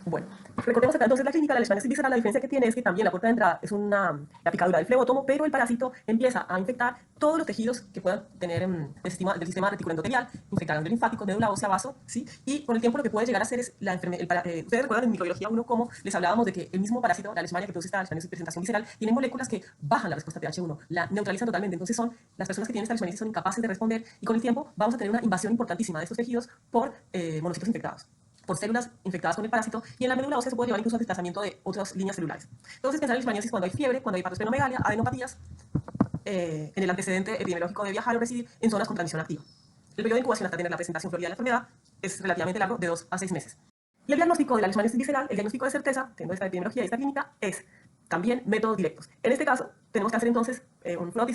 Bueno, recordemos acá entonces la clínica, la leishmaniasis visceral, la diferencia que tiene es que también la puerta de entrada es la picadura del flebótomo, pero el parásito empieza a infectar todos los tejidos que puedan tener del sistema reticuloendotelial, infectar el linfático, médula ósea, vaso, ¿sí? Y con el tiempo lo que puede llegar a hacer es ustedes recuerdan en microbiología 1 cómo les hablábamos de que el mismo parásito, la leishmania que produce esta leishmaniasis de presentación visceral, tiene moléculas que bajan la respuesta TH1, la neutralizan totalmente. Entonces las personas que tienen esta leishmaniasis son incapaces de responder y con el tiempo vamos a tener una invasión importantísima de estos tejidos por monocitos infectados, por células infectadas con el parásito, y en la médula ósea se puede llevar incluso al desplazamiento de otras líneas celulares. Entonces, pensar en leishmaniasis cuando hay fiebre, cuando hay hepatosplenomegalia, adenopatías, en el antecedente epidemiológico de viajar o residir en zonas con transmisión activa. El periodo de incubación hasta tener la presentación florida de la enfermedad es relativamente largo, de 2 a 6 meses. Y el diagnóstico de la leishmaniasis visceral, el diagnóstico de certeza, teniendo esta epidemiología y esta clínica, es también métodos directos. En este caso, tenemos que hacer entonces una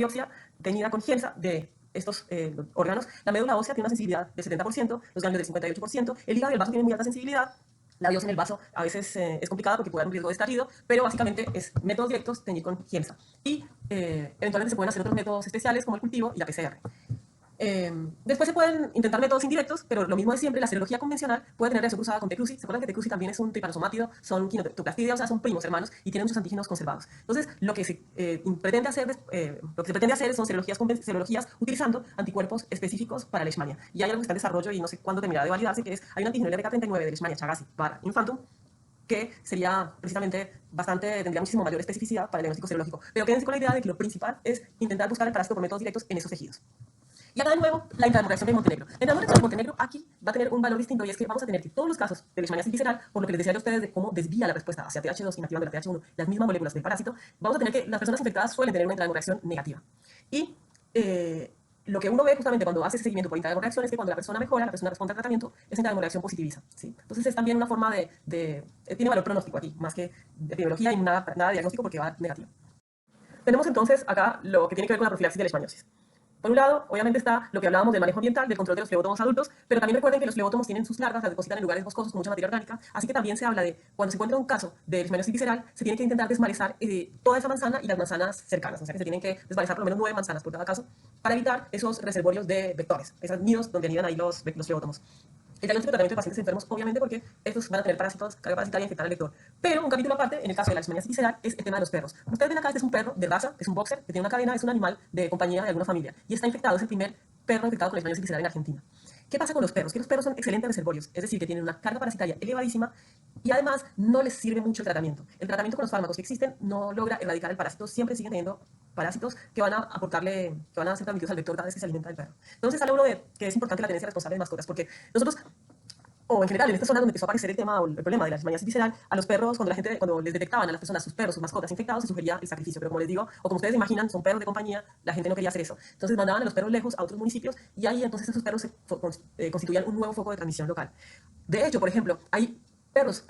biopsia teñida con Giemsa de estos órganos. La médula ósea tiene una sensibilidad del 70%, los ganglios del 58%, el hígado y el vaso tienen muy alta sensibilidad. La biopsia en el vaso a veces es complicada porque puede haber un riesgo de estallido, pero básicamente es métodos directos, teñir con Giemsa. Y eventualmente se pueden hacer otros métodos especiales como el cultivo y la PCR. Después se pueden intentar métodos indirectos, pero lo mismo de siempre, la serología convencional puede tener reacción cruzada con T-Cruzi. ¿Se acuerdan que T-Cruzi también es un tripanosomátido? Son quinotoplastidia, o sea, son primos hermanos y tienen muchos antígenos conservados. Entonces, lo que se pretende hacer son serologías utilizando anticuerpos específicos para Leishmania. Y hay algo que está en desarrollo y no sé cuándo terminará de validarse, que es, hay un antígeno LRK39 de Leishmania chagassi para infantum, que sería precisamente tendría muchísimo mayor especificidad para el diagnóstico serológico. Pero quédense con la idea de que lo principal es intentar buscar el parásito por métodos directos en esos tejidos. Y acá de nuevo, la intrahemoreacción de Montenegro. La intrahemoreacción de Montenegro aquí va a tener un valor distinto y es que vamos a tener que todos los casos de leishmaniasis visceral, por lo que les decía a ustedes de cómo desvía la respuesta hacia TH2 inactivando la TH1, las mismas moléculas del parásito, vamos a tener que las personas infectadas suelen tener una intrahemoreacción negativa. Y lo que uno ve justamente cuando hace ese seguimiento por intrahemoreacción es que cuando la persona mejora, la persona responde al tratamiento, esa intrahemoreacción positiviza, ¿sí? Entonces es también una forma tiene valor pronóstico aquí, más que de epidemiología y nada de diagnóstico porque va negativo. Tenemos entonces acá lo que tiene que ver con la profilaxis de leishmaniosis. Por un lado, obviamente está lo que hablábamos del manejo ambiental, del control de los flebótomos adultos, pero también recuerden que los flebótomos tienen sus larvas, las depositan en lugares boscosos con mucha materia orgánica, así que también se habla de cuando se encuentra un caso de leishmaniasis visceral, se tiene que intentar desmalezar toda esa manzana y las manzanas cercanas, o sea que se tienen que desmalezar por lo menos 9 manzanas por cada caso para evitar esos reservorios de vectores, esos nidos donde anidan ahí los flebótomos. El diagnóstico y tratamiento de pacientes enfermos, obviamente, porque estos van a tener parásitos, carga parasitaria y infectar al lector. Pero un capítulo aparte, en el caso de la leishmaniasis visceral, es el tema de los perros. Ustedes ven acá, este es un perro de raza, es un boxer, que tiene una cadena, es un animal de compañía de alguna familia. Y está infectado, es el primer perro infectado con leishmaniasis visceral en Argentina. ¿Qué pasa con los perros? Que los perros son excelentes reservorios, es decir, que tienen una carga parasitaria elevadísima y además no les sirve mucho el tratamiento. El tratamiento con los fármacos que existen no logra erradicar el parásito, siempre siguen teniendo parásitos que van a ser transmitidos al vector cada vez que se alimenta del perro. Entonces habla uno de que es importante la tenencia responsable de mascotas, porque nosotros, o en general en esta zona donde empezó a aparecer el tema o el problema de la leishmaniasis visceral, a los perros, cuando les detectaban a las personas sus perros, sus mascotas infectados, se sugería el sacrificio. Pero como les digo, o como ustedes imaginan, son perros de compañía, la gente no quería hacer eso. Entonces mandaban a los perros lejos a otros municipios y ahí entonces esos perros constituían un nuevo foco de transmisión local. De hecho, por ejemplo, hay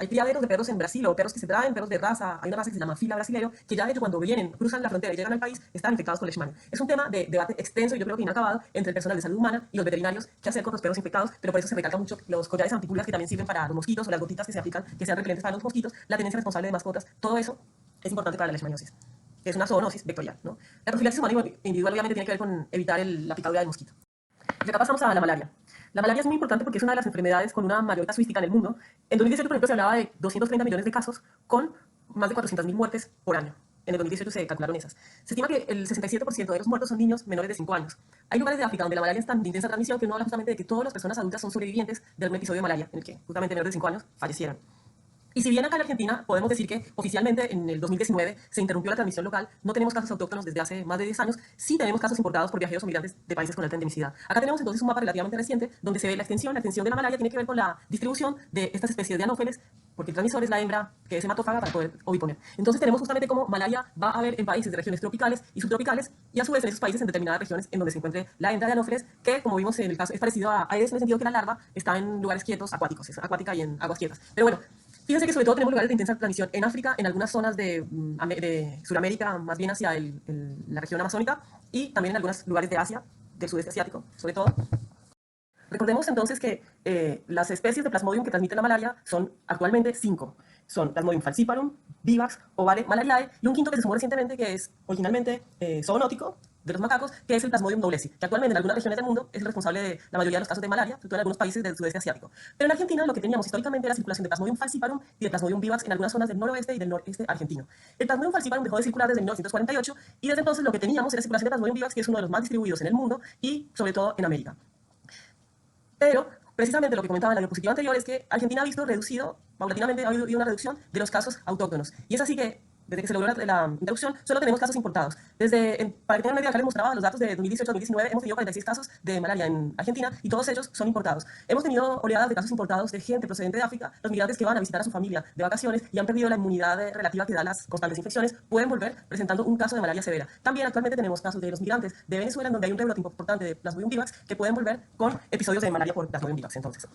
criaderos de perros en Brasil o perros que se traen, perros de raza, hay una raza que se llama fila brasilero, que ya de hecho cuando cruzan la frontera y llegan al país, están infectados con leishmania. Es un tema de debate extenso y yo creo que inacabado entre el personal de salud humana y los veterinarios, qué hacer con los perros infectados, pero por eso se recalca mucho los collares antipulas que también sirven para los mosquitos o las gotitas que se aplican, que sean repelentes para los mosquitos, la tenencia responsable de mascotas, todo eso es importante para la leishmaniosis, que es una zoonosis vectorial, ¿no? La profilaxis humana individual obviamente tiene que ver con evitar la picadura del mosquito. Y acá pasamos a la malaria. La malaria es muy importante porque es una de las enfermedades con una mayor casuística en el mundo. En 2018, por ejemplo, se hablaba de 230 millones de casos con más de 400.000 muertes por año. En el 2018 se calcularon esas. Se estima que el 67% de los muertos son niños menores de 5 años. Hay lugares de África donde la malaria es tan de intensa transmisión que uno habla justamente de que todas las personas adultas son sobrevivientes de algún episodio de malaria, en el que justamente menores de 5 años fallecieron. Y si bien acá en Argentina podemos decir que oficialmente en el 2019 se interrumpió la transmisión local, no tenemos casos autóctonos desde hace más de 10 años, sí tenemos casos importados por viajeros o migrantes de países con alta endemicidad. Acá tenemos entonces un mapa relativamente reciente donde se ve la extensión de la malaria tiene que ver con la distribución de estas especies de anófeles, porque el transmisor es la hembra que es hematófaga para poder oviponer. Entonces tenemos justamente cómo malaria va a haber en países de regiones tropicales y subtropicales y a su vez en esos países en determinadas regiones en donde se encuentre la hembra de anófeles, que como vimos en el caso es parecido a Aedes en el sentido que la larva está en lugares quietos, acuáticos, es acuática y en aguas quietas. Pero bueno, Fíjense que sobre todo tenemos lugares de intensa transmisión en África, en algunas zonas de Sudamérica, más bien hacia la región amazónica, y también en algunos lugares de Asia, del sudeste asiático, sobre todo. Recordemos entonces que las especies de Plasmodium que transmiten la malaria son actualmente 5. Son Plasmodium falciparum, Vivax, Ovale, Malariae, y un quinto que se sumó recientemente, que es originalmente zoonótico, de los macacos, que es el Plasmodium knowlesi, que actualmente en algunas regiones del mundo es el responsable de la mayoría de los casos de malaria, sobre todo en algunos países del sudeste asiático. Pero en Argentina lo que teníamos históricamente era circulación de Plasmodium falciparum y de Plasmodium vivax en algunas zonas del noroeste y del noreste argentino. El Plasmodium falciparum dejó de circular desde 1948 y desde entonces lo que teníamos era circulación de Plasmodium vivax, que es uno de los más distribuidos en el mundo y sobre todo en América. Pero precisamente lo que comentaba en la diapositiva anterior es que Argentina ha visto reducido, paulatinamente ha habido una reducción de los casos autóctonos. Y es así que, desde que se logró la interrupción, solo tenemos casos importados. Para que tengan una idea, acá les mostraba los datos de 2018-2019, hemos tenido 46 casos de malaria en Argentina y todos ellos son importados. Hemos tenido oleadas de casos importados de gente procedente de África, los migrantes que van a visitar a su familia de vacaciones y han perdido la inmunidad relativa que da las constantes infecciones, pueden volver presentando un caso de malaria severa. También actualmente tenemos casos de los migrantes de Venezuela, en donde hay un rebrote importante de Plasmodium vivax, que pueden volver con episodios de malaria por Plasmodium vivax. Entonces,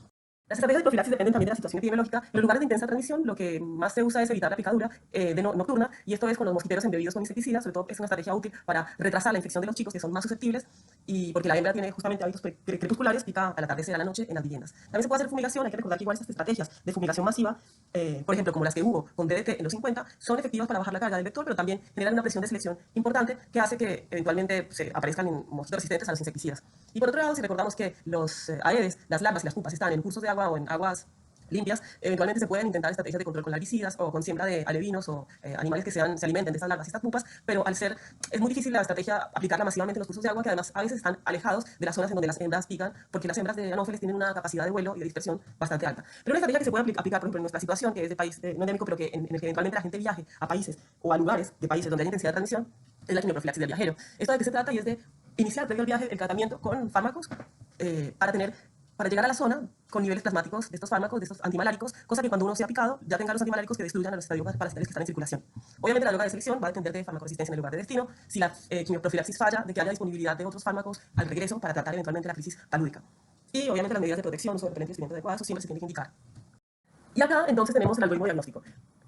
las estrategias de profilaxis dependen también de la situación epidemiológica. En los lugares de intensa transmisión, lo que más se usa es evitar la picadura nocturna, y esto es con los mosquiteros embebidos con insecticidas. Sobre todo es una estrategia útil para retrasar la infección de los chicos, que son más susceptibles, y porque la hembra tiene justamente hábitos crepusculares, pica al atardecer, a la noche en las viviendas. También se puede hacer fumigación. Hay que recordar que igual estas estrategias de fumigación masiva, por ejemplo, como las que hubo con DDT en los 50, son efectivas para bajar la carga del vector, pero también generan una presión de selección importante que hace que eventualmente se aparezcan mosquitos resistentes a los insecticidas. Y por otro lado, si recordamos que los aedes, las larvas y las pupas están en cursos de agua o en aguas limpias, eventualmente se pueden intentar estrategias de control con larvicidas o con siembra de alevinos o animales que se alimenten de estas larvas y estas pupas, pero es muy difícil la estrategia aplicarla masivamente en los cursos de agua, que además a veces están alejados de las zonas en donde las hembras pican, porque las hembras de anófeles tienen una capacidad de vuelo y de dispersión bastante alta. Pero una estrategia que se puede aplicar, por ejemplo, en nuestra situación, que es de país no endémico, pero que en el que eventualmente la gente viaje a países o a lugares de países donde hay intensidad de transmisión, es la quimioprofilaxis del viajero. ¿Esto de qué se trata? Y es de iniciar previo al viaje el tratamiento con fármacos para llegar a la zona con niveles plasmáticos de estos fármacos, de estos antimaláricos, cosa que cuando uno sea picado ya tenga los antimaláricos que destruyan a los estadios parasitarios que están en circulación. Obviamente la droga de selección va a depender de farmacoresistencia en el lugar de destino, si la quimioprofilaxis falla, de que haya disponibilidad de otros fármacos al regreso para tratar eventualmente la crisis palúdica. Y obviamente las medidas de protección sobre repelentes y expedientes adecuados, eso siempre se tiene que indicar. Y acá entonces tenemos el algoritmo diagnóstico.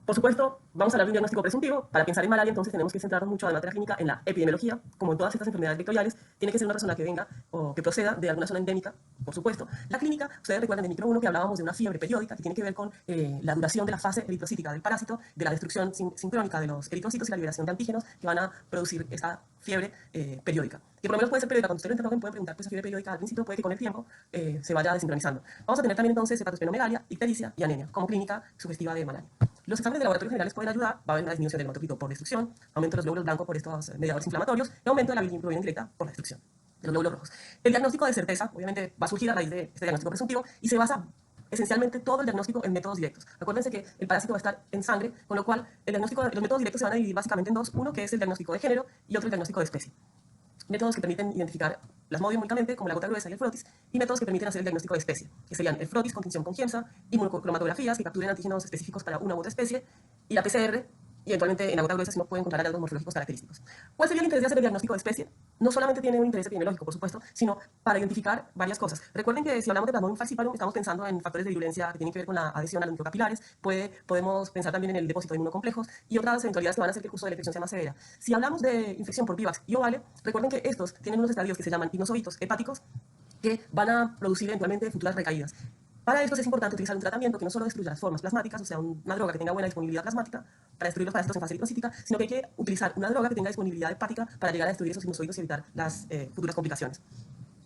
Por supuesto, vamos a hablar de un diagnóstico presuntivo. Para pensar en malaria, entonces tenemos que centrarnos mucho, además de la clínica, en la epidemiología. Como en todas estas enfermedades vectoriales, tiene que ser una persona que venga o que proceda de alguna zona endémica, por supuesto. La clínica, ustedes recuerdan de micro 1 que hablábamos de una fiebre periódica que tiene que ver con la duración de la fase eritrocítica del parásito, de la destrucción sincrónica de los eritrocitos y la liberación de antígenos que van a producir esta fiebre periódica. Que por lo menos puede ser periódica. Cuando ustedes lo interroguen, pueden preguntar, pues esa fiebre periódica al principio puede que con el tiempo se vaya desincronizando. Vamos a tener también entonces hepatosplenomegalia, ictericia y anemia como clínica sugestiva de malaria. Los exámenes de laboratorio generales pueden ayudar. Va a haber una disminución del hematocrit por destrucción, aumento de los glóbulos blancos por estos mediadores inflamatorios y aumento de la bilirrubina indirecta por la destrucción de los glóbulos rojos. El diagnóstico de certeza, obviamente, va a surgir a raíz de este diagnóstico presuntivo y se basa esencialmente todo el diagnóstico en métodos directos. Acuérdense que el parásito va a estar en sangre, con lo cual los métodos directos se van a dividir básicamente en dos. Uno que es el diagnóstico de género y otro el diagnóstico de especie. Métodos que permiten identificar Plasmodium únicamente, como la gota gruesa y el frotis, y métodos que permiten hacer el diagnóstico de especie, que serían el frotis con tinción con Giemsa, inmunocromatografías que capturen antígenos específicos para una u otra especie, y la PCR, y eventualmente en la gota gruesa si no puede encontrar hallazgos morfológicos característicos. ¿Cuál sería el interés de hacer el diagnóstico de especie? No solamente tiene un interés epidemiológico, por supuesto, sino para identificar varias cosas. Recuerden que si hablamos de Plasmodium falciparum, estamos pensando en factores de virulencia que tienen que ver con la adhesión a los microcapilares, podemos pensar también en el depósito de inmunocomplejos y otras eventualidades que van a hacer que el curso de la infección sea más severa. Si hablamos de infección por Vivax y Ovale, recuerden que estos tienen unos estadios que se llaman hipnozoitos hepáticos que van a producir eventualmente futuras recaídas. Para esto es importante utilizar un tratamiento que no solo destruya las formas plasmáticas, o sea, una droga que tenga buena disponibilidad plasmática para destruir los parásitos en fase eritrocítica, sino que hay que utilizar una droga que tenga disponibilidad hepática para llegar a destruir esos hipnozoitos y evitar las futuras complicaciones.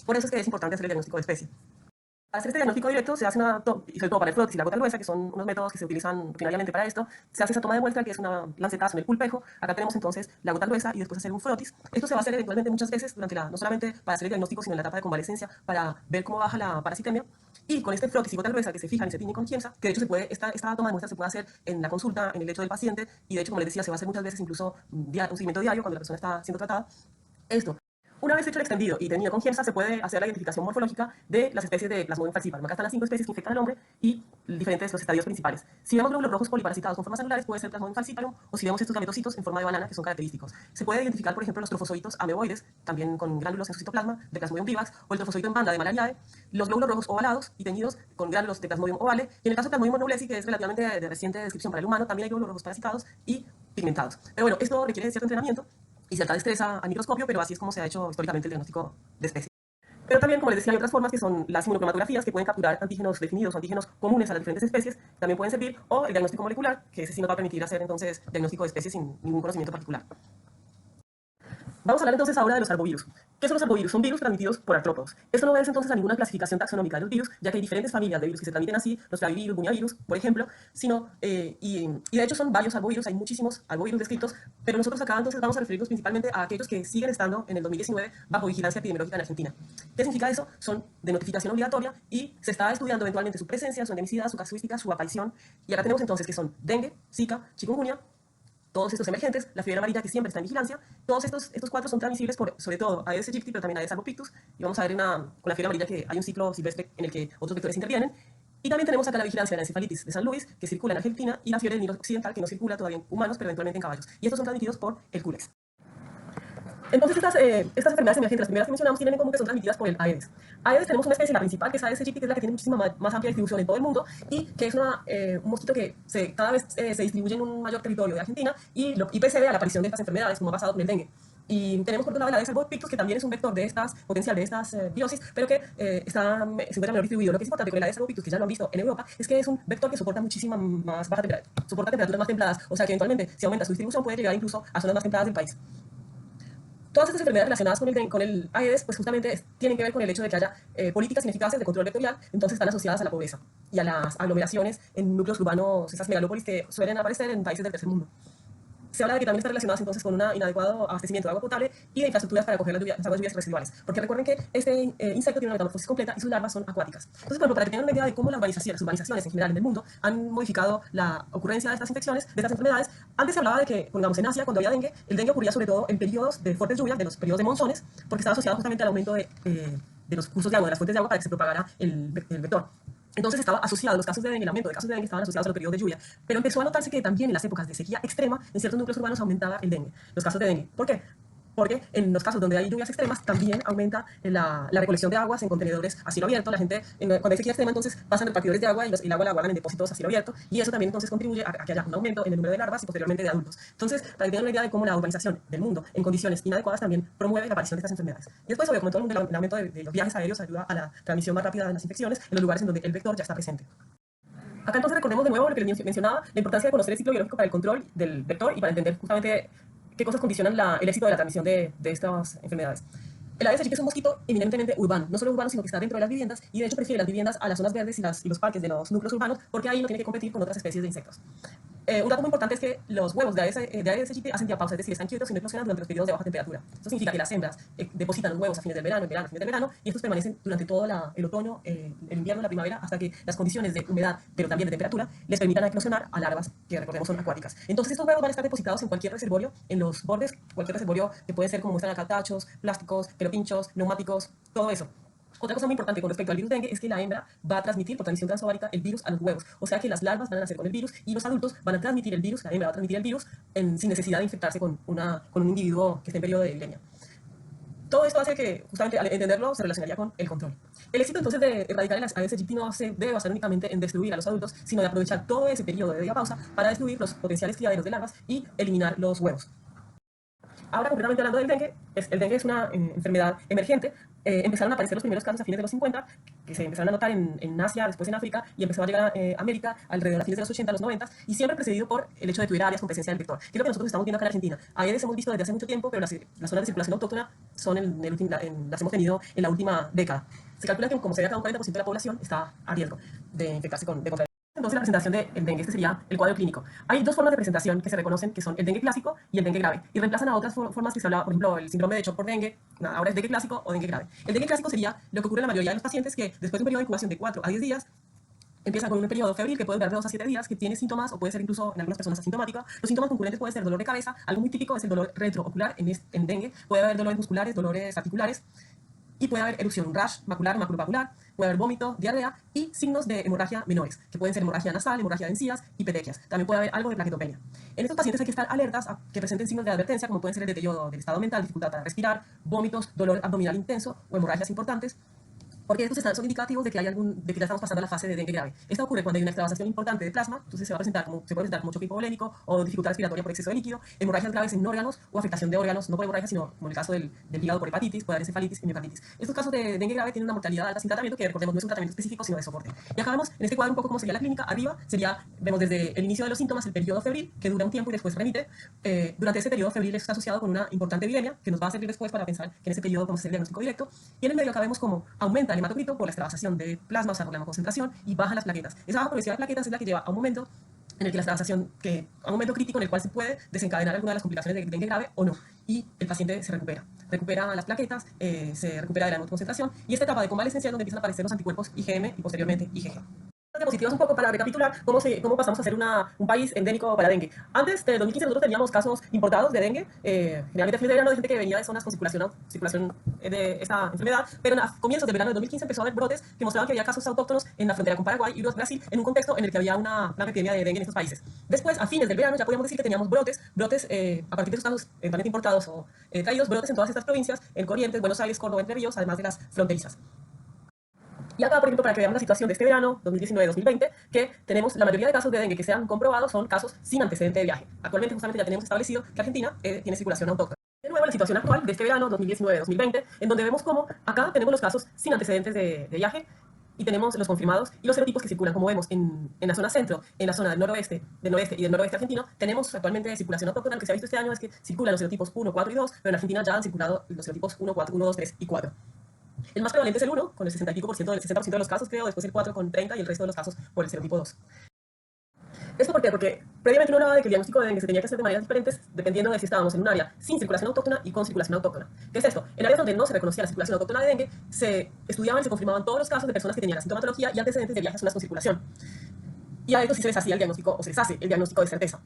Por eso es que es importante hacer el diagnóstico de especie. Para hacer este diagnóstico directo se hace y sobre todo para el frotis y la gota gruesa, que son unos métodos que se utilizan rutinariamente para esto, se hace esa toma de muestra que es una lancetazo en el pulpejo. Acá tenemos entonces la gota gruesa y después hacer un frotis. Esto se va a hacer eventualmente muchas veces no solamente para hacer el diagnóstico, sino en la etapa de convalecencia para ver cómo baja la parasitemia. Y con este frotis y gota gruesa que se fijan y se tiñen con Giemsa, que de hecho esta toma de muestra se puede hacer en la consulta, en el lecho del paciente, y de hecho, como les decía, se va a hacer muchas veces incluso un seguimiento diario cuando la persona está siendo tratada. Esto Una vez hecho el extendido y tenido confianza, se puede hacer la identificación morfológica de las especies de Plasmodium falciparum. Acá están las 5 especies que infectan al hombre y diferentes los estadios principales. Si vemos glóbulos rojos poliparasitados con formas celulares, puede ser Plasmodium falciparum, o si vemos estos gametocitos en forma de banana, que son característicos. Se puede identificar, por ejemplo, los trofozoitos ameboides, también con gránulos en su citoplasma, de Plasmodium vivax, o el trofozoito en banda de Malariae, los glóbulos rojos ovalados y teñidos con gránulos de Plasmodium ovale, y en el caso de Plasmodium monoblesi, que es relativamente de reciente descripción para el humano, también hay glóbulos rojos parasitados y pigmentados. Pero bueno, esto requiere cierto entrenamiento y cierta destreza al microscopio, pero así es como se ha hecho históricamente el diagnóstico de especies. Pero también, como les decía, hay otras formas que son las inmunocromatografías, que pueden capturar antígenos definidos o antígenos comunes a las diferentes especies, también pueden servir, o el diagnóstico molecular, que ese sí nos va a permitir hacer entonces diagnóstico de especies sin ningún conocimiento particular. Vamos a hablar entonces ahora de los arbovirus. ¿Qué son los arbovirus? Son virus transmitidos por artrópodos. Esto no obedece entonces a ninguna clasificación taxonómica de los virus, ya que hay diferentes familias de virus que se transmiten así, los flavivirus, buniavirus, por ejemplo, y de hecho son varios arbovirus, hay muchísimos arbovirus descritos, pero nosotros acá entonces vamos a referirnos principalmente a aquellos que siguen estando en el 2019 bajo vigilancia epidemiológica en Argentina. ¿Qué significa eso? Son de notificación obligatoria y se está estudiando eventualmente su presencia, su endemicidad, su casuística, su aparición, y acá tenemos entonces que son dengue, zika, chikungunya, todos estos emergentes, la fiebre amarilla que siempre está en vigilancia, todos estos cuatro son transmisibles por, sobre todo, Aedes aegypti, pero también Aedes albopictus, y vamos a ver con la fiebre amarilla que hay un ciclo silvestre en el que otros vectores intervienen, y también tenemos acá la vigilancia de la encefalitis de San Luis, que circula en Argentina, y la fiebre del Nilo occidental, que no circula todavía en humanos, pero eventualmente en caballos, y estos son transmitidos por el culex. Entonces, estas enfermedades emergentes, las primeras que mencionamos, tienen en común que son transmitidas por el Aedes. Aedes tenemos una especie, la principal, que es Aedes aegypti, que es la que tiene muchísima más amplia distribución en todo el mundo, y que es un mosquito que cada vez se distribuye en un mayor territorio de Argentina, y precede a la aparición de estas enfermedades, como ha pasado con el dengue. Y tenemos por otro lado el Aedes albopictus, que también es un vector de potencial de estas virosis, pero que se encuentra menor distribuido. Lo que es importante con el Aedes albopictus, que ya lo han visto en Europa, es que es un vector que soporta muchísima más baja temperatura, soporta temperaturas más templadas, o sea que eventualmente, si aumenta su distribución, puede llegar incluso a zonas más templadas del país. Todas estas enfermedades relacionadas con el Aedes, pues justamente tienen que ver con el hecho de que haya políticas ineficaces de control vectorial, entonces están asociadas a la pobreza y a las aglomeraciones en núcleos urbanos, esas megalópolis que suelen aparecer en países del tercer mundo. Se habla de que también están relacionadas entonces con un inadecuado abastecimiento de agua potable y de infraestructuras para acoger las aguas lluvias residuales. Porque recuerden que este insecto tiene una metamorfosis completa y sus larvas son acuáticas. Entonces, por ejemplo, para que tengan una idea de cómo las urbanizaciones en general en el mundo han modificado la ocurrencia de estas infecciones, de estas enfermedades, antes se hablaba de que, pongamos en Asia, cuando había dengue, el dengue ocurría sobre todo en periodos de fuertes lluvias, de los periodos de monzones, porque estaba asociado justamente al aumento de los cursos de agua, de las fuentes de agua para que se propagara el vector. Entonces estaba asociado, los casos de dengue, el aumento de casos de dengue estaban asociados a los periodos de lluvia. Pero empezó a notarse que también en las épocas de sequía extrema, en ciertos núcleos urbanos aumentaba el dengue, los casos de dengue. ¿Por qué? Porque en los casos donde hay lluvias extremas también aumenta la recolección de aguas en contenedores a cielo abierto. La gente, cuando hay sequía extrema, entonces pasan repartidores de agua y el agua la guardan en depósitos a cielo abierto. Y eso también entonces contribuye a que haya un aumento en el número de larvas y posteriormente de adultos. Entonces, para que tengan una idea de cómo la urbanización del mundo en condiciones inadecuadas también promueve la aparición de estas enfermedades. Y después, obvio, como todo el mundo, el aumento de los viajes aéreos ayuda a la transmisión más rápida de las infecciones en los lugares en donde el vector ya está presente. Acá entonces recordemos de nuevo lo que les mencionaba, la importancia de conocer el ciclo biológico para el control del vector y para entender justamente qué cosas condicionan el éxito de la transmisión de estas enfermedades. El Aedes aegypti es un mosquito eminentemente urbano, no solo urbano, sino que está dentro de las viviendas y de hecho prefiere las viviendas a las zonas verdes y los parques de los núcleos urbanos porque ahí no tiene que competir con otras especies de insectos. Un dato muy importante es que los huevos de Aedes aegypti hacen diapausa, es decir, están quietos y no eclosionan durante los periodos de baja temperatura. Esto significa que las hembras depositan los huevos a fines del verano, a fines del verano, y estos permanecen durante todo el otoño, el invierno, la primavera, hasta que las condiciones de humedad, pero también de temperatura, les permitan eclosionar a larvas que, recordemos, son acuáticas. Entonces estos huevos van a estar depositados en cualquier reservorio, en los bordes, cualquier reservorio que puede ser, como muestran acá, tachos, plásticos, pelopinchos, neumáticos, todo eso. Otra cosa muy importante con respecto al virus dengue es que la hembra va a transmitir por transmisión transovárica el virus a los huevos. O sea que las larvas van a nacer con el virus y los adultos van a transmitir el virus, la hembra va a transmitir el virus sin necesidad de infectarse con un individuo que esté en periodo de viremia. Todo esto hace que, justamente al entenderlo, se relacionaría con el control. El éxito entonces de erradicar el Aedes aegypti no se debe basar únicamente en destruir a los adultos, sino de aprovechar todo ese periodo de diapausa para destruir los potenciales criaderos de larvas y eliminar los huevos. Ahora, concretamente hablando del dengue, el dengue es una enfermedad emergente. Empezaron a aparecer los primeros casos a fines de los 50, que se empezaron a notar en Asia, después en África, y empezó a llegar a América alrededor de fines de los 80, los 90, y siempre precedido por el hecho de que hubiera áreas con presencia del vector. Que es lo que nosotros estamos viendo acá en Argentina. Aedes hemos visto desde hace mucho tiempo, pero las zonas de circulación autóctona son las hemos tenido en la última década. Se calcula que como se ve acá un 40% de la población está a riesgo de infectarse con dengue. Entonces, la presentación del dengue, este sería el cuadro clínico. Hay dos formas de presentación que se reconocen, que son el dengue clásico y el dengue grave, y reemplazan a otras formas que se hablaba, por ejemplo, el síndrome de shock por dengue, ahora es dengue clásico o dengue grave. El dengue clásico sería lo que ocurre en la mayoría de los pacientes que después de un periodo de incubación de 4 a 10 días Empieza con un periodo febril que puede durar de 2 a 7 días, que tiene síntomas o puede ser incluso en algunas personas asintomática. Los síntomas concurrentes pueden ser dolor de cabeza, algo muy típico es el dolor retroocular en dengue, puede haber dolores musculares, dolores articulares, y puede haber erupción, un rash macular, maculopapular, puede haber vómito, diarrea y signos de hemorragia menores, que pueden ser hemorragia nasal, hemorragia de encías y petequias. También puede haber algo de plaquetopenia. En estos pacientes hay que estar alertas a que presenten signos de advertencia, como pueden ser el deterioro del estado mental, dificultad para respirar, vómitos, dolor abdominal intenso o hemorragias importantes, porque estos son indicativos de que, de que ya estamos pasando a la fase de dengue grave. Esto ocurre cuando hay una extravasación importante de plasma, entonces se puede presentar como choque hipovolémico o dificultad respiratoria por exceso de líquido, hemorragias graves en órganos o afectación de órganos, no por hemorragia, sino como en el caso del hígado por hepatitis, puede haber encefalitis y miocarditis. Estos casos de dengue grave tienen una mortalidad alta sin tratamiento, que recordemos no es un tratamiento específico, sino de soporte. Y acá vemos en este cuadro un poco cómo sería la clínica. Arriba vemos desde el inicio de los síntomas el periodo febril, que dura un tiempo y después remite. Durante ese periodo febril está asociado con una importante epidemia, que nos va a servir después para pensar que en ese periodo podemos hacer el diagnóstico directo. Y en el medio acá vemos cómo aumenta el hematocrito por la extravasación de plasma, o sea, por la concentración, y bajan las plaquetas. Esa baja progresiva de plaquetas es la que lleva a un momento en el que la extravasación, a un momento crítico en el cual se puede desencadenar alguna de las complicaciones de dengue grave o no, y el paciente se recupera las plaquetas, se recupera de la concentración, y esta etapa de convalescencia es donde empiezan a aparecer los anticuerpos IgM y posteriormente IgG. Diapositivas un poco para recapitular cómo pasamos a ser un país endémico para dengue. Antes de 2015 nosotros teníamos casos importados de dengue, generalmente a fin de verano de gente que venía de zonas con circulación de esta enfermedad, pero a comienzos del verano de 2015 empezó a haber brotes que mostraban que había casos autóctonos en la frontera con Paraguay y Brasil, en un contexto en el que había una epidemia de dengue en estos países. Después, a fines del verano, ya podíamos decir que teníamos brotes a partir de esos casos eventualmente importados o traídos, brotes en todas estas provincias, en Corrientes, Buenos Aires, Córdoba, Entre Ríos, además de las fronterizas. Y acá, por ejemplo, para que veamos la situación de este verano, 2019-2020, que tenemos la mayoría de casos de dengue que se han comprobado son casos sin antecedente de viaje. Actualmente, justamente, ya tenemos establecido que Argentina tiene circulación autóctona. De nuevo, la situación actual de este verano, 2019-2020, en donde vemos cómo acá tenemos los casos sin antecedentes de viaje y tenemos los confirmados y los serotipos que circulan. Como vemos en la zona centro, en la zona del noroeste y del noroeste argentino, tenemos actualmente circulación autóctona. Lo que se ha visto este año es que circulan los serotipos 1, 4 y 2, pero en Argentina ya han circulado los serotipos 1, 4, 1, 2, 3 y 4. El más prevalente es el 1, con el 60 y pico por ciento, el 60% de los casos, creo, después el 4 con 30 y el resto de los casos por el serotipo 2. ¿Esto por qué? Porque previamente uno hablaba de que el diagnóstico de dengue se tenía que hacer de maneras diferentes dependiendo de si estábamos en un área sin circulación autóctona y con circulación autóctona. ¿Qué es esto? En áreas donde no se reconocía la circulación autóctona de dengue, se estudiaban y se confirmaban todos los casos de personas que tenían la sintomatología y antecedentes de viajes a zonas con circulación. Y a estos sí se les hacía el diagnóstico, o se les hace el diagnóstico de certeza.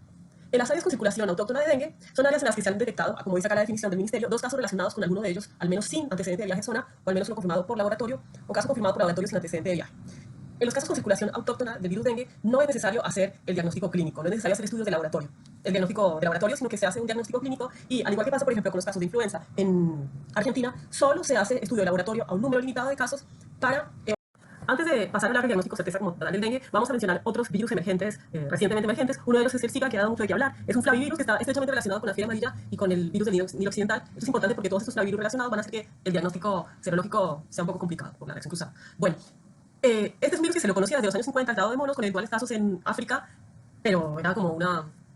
En las áreas con circulación autóctona de dengue son áreas en las que se han detectado, como dice acá la definición del ministerio, 2 casos relacionados con alguno de ellos, al menos sin antecedente de viaje a zona, o al menos lo confirmado por laboratorio, o caso confirmado por laboratorio sin antecedente de viaje. En los casos con circulación autóctona del virus dengue no es necesario hacer el diagnóstico clínico, no es necesario hacer estudios de laboratorio, el diagnóstico de laboratorio, sino que se hace un diagnóstico clínico y, al igual que pasa, por ejemplo, con los casos de influenza en Argentina, solo se hace estudio de laboratorio a un número limitado de casos para... Antes de pasar a hablar del diagnóstico certeza como tal del dengue, vamos a mencionar otros virus emergentes, recientemente emergentes. Uno de ellos es el Zika, que ha dado mucho de qué hablar. Es un flavivirus que está estrechamente relacionado con la fiebre amarilla y con el virus del Nilo occidental. Esto es importante porque todos estos flavivirus relacionados van a hacer que el diagnóstico serológico sea un poco complicado por la reacción cruzada. Bueno, este es un virus que se lo conocía desde los años 50 al lado de monos, con eventuales casos en África, pero era como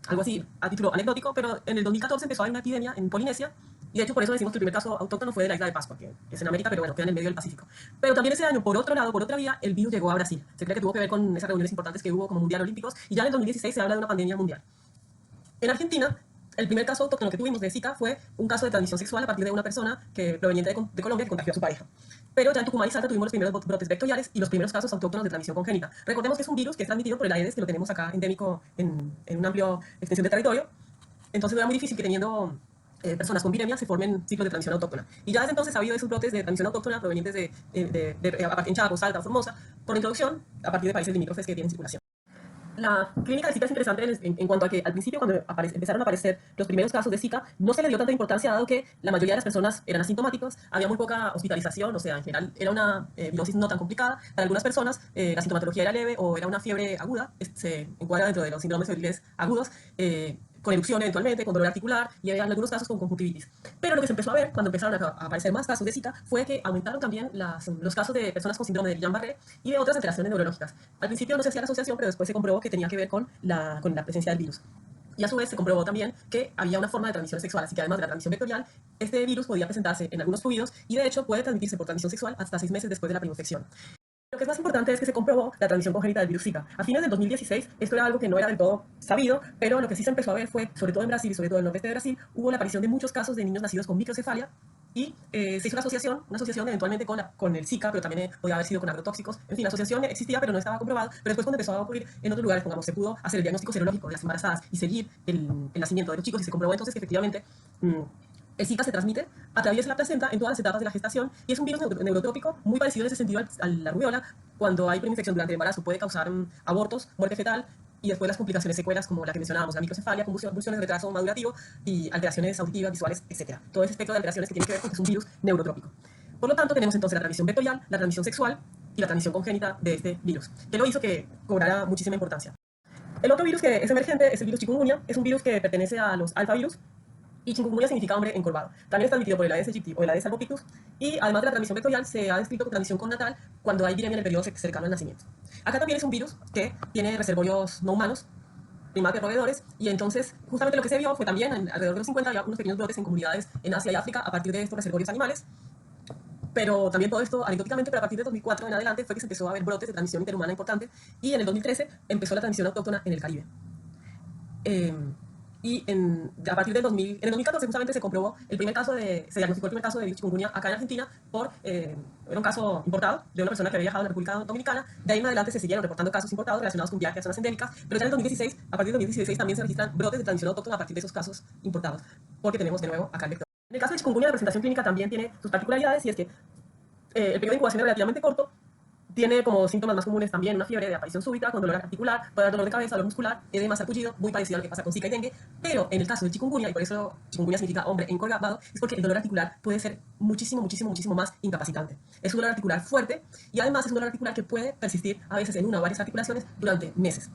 algo así a título anecdótico, pero en el 2014 empezó a haber una epidemia en Polinesia, y de hecho por eso decimos que el primer caso autóctono fue de la isla de Pascua, que es en América, pero bueno, queda en el medio del Pacífico. Pero también ese año, por otro lado, por otra vía, el virus llegó a Brasil. Se cree que tuvo que ver con esas reuniones importantes que hubo como mundial olímpicos, y ya en el 2016 se habla de una pandemia mundial. En Argentina, el primer caso autóctono que tuvimos de Zika fue un caso de transmisión sexual a partir de una persona proveniente de Colombia que contagió a su pareja. Pero ya en Tucumán y Salta tuvimos los primeros brotes vectoriales y los primeros casos autóctonos de transmisión congénita. Recordemos que es un virus que es transmitido por el Aedes, que lo tenemos acá endémico en una amplia extensión de territorio. Entonces no era muy difícil que teniendo personas con viremia se formen ciclos de transmisión autóctona. Y ya desde entonces ha habido esos brotes de transmisión autóctona provenientes en Chaco, Salta o Formosa, por introducción a partir de países limítrofes que tienen circulación. La clínica de Zika es interesante en cuanto a que al principio, cuando empezaron a aparecer los primeros casos de Zika, no se le dio tanta importancia dado que la mayoría de las personas eran asintomáticos, había muy poca hospitalización, o sea, en general era una virosis no tan complicada. Para algunas personas la sintomatología era leve o era una fiebre aguda, se encuadra dentro de los síndromes febriles agudos, con erupción eventualmente, con dolor articular y en algunos casos con conjuntivitis. Pero lo que se empezó a ver cuando empezaron a aparecer más casos de Zika fue que aumentaron también los casos de personas con síndrome de Guillain-Barré y de otras alteraciones neurológicas. Al principio no se hacía la asociación, pero después se comprobó que tenía que ver con la presencia del virus. Y a su vez se comprobó también que había una forma de transmisión sexual, así que además de la transmisión vectorial, este virus podía presentarse en algunos fluidos y de hecho puede transmitirse por transmisión sexual hasta 6 meses después de la preinfección. Lo que es más importante es que se comprobó la transmisión congénita del virus Zika. A fines del 2016, esto era algo que no era del todo sabido, pero lo que sí se empezó a ver fue, sobre todo en Brasil y sobre todo en el nordeste de Brasil, hubo la aparición de muchos casos de niños nacidos con microcefalia, y se hizo una asociación eventualmente con el Zika, pero también podía haber sido con agrotóxicos. En fin, la asociación existía, pero no estaba comprobada. Pero después, cuando empezó a ocurrir en otros lugares, pongamos, se pudo hacer el diagnóstico serológico de las embarazadas y seguir el nacimiento de los chicos, y se comprobó entonces que efectivamente el Zika se transmite a través de la placenta en todas las etapas de la gestación, y es un virus neurotrópico muy parecido en ese sentido a la rubiola. Cuando hay preinfección durante el embarazo puede causar abortos, muerte fetal, y después las complicaciones, secuelas como la que mencionábamos, la microcefalia, convulsiones, retraso madurativo y alteraciones auditivas, visuales, etc. Todo ese espectro de alteraciones que tiene que ver con que es un virus neurotrópico. Por lo tanto, tenemos entonces la transmisión vectorial, la transmisión sexual y la transmisión congénita de este virus, que lo hizo que cobrara muchísima importancia. El otro virus que es emergente es el virus chikungunya. Es un virus que pertenece a los alfavirus, y chikungunya significa hombre encorvado. También es transmitido por el Aedes aegypti o el Aedes albopictus, y además de la transmisión vectorial, se ha descrito con transmisión connatal cuando hay viremia en el periodo cercano al nacimiento. Acá también es un virus que tiene reservorios no humanos, primates roedores, y entonces justamente lo que se vio fue también alrededor de los 50 había unos pequeños brotes en comunidades en Asia y África a partir de estos reservorios animales. Pero también todo esto anecdóticamente, pero a partir de 2004 en adelante fue que se empezó a ver brotes de transmisión interhumana importante, y en el 2013 empezó la transmisión autóctona en el Caribe. A partir del en el 2014 justamente se comprobó se diagnosticó el primer caso de chikungunya acá en Argentina era un caso importado de una persona que había viajado a la República Dominicana. De ahí en adelante se siguieron reportando casos importados relacionados con viajes a zonas endémicas, pero ya en el 2016, a partir del 2016 también se registran brotes de transmisión autóctona a partir de esos casos importados, porque tenemos de nuevo acá el vector. En el caso de chikungunya, la presentación clínica también tiene sus particularidades, y es que el periodo de incubación es relativamente corto. Tiene como síntomas más comunes también una fiebre de aparición súbita, con dolor articular, puede dar dolor de cabeza, dolor muscular, edema, sarpullido, muy parecido a lo que pasa con Zika y dengue. Pero en el caso del chikungunya, y por eso chikungunya significa hombre encorvado, es porque el dolor articular puede ser muchísimo más incapacitante. Es un dolor articular fuerte, y además es un dolor articular que puede persistir a veces en una o varias articulaciones durante meses.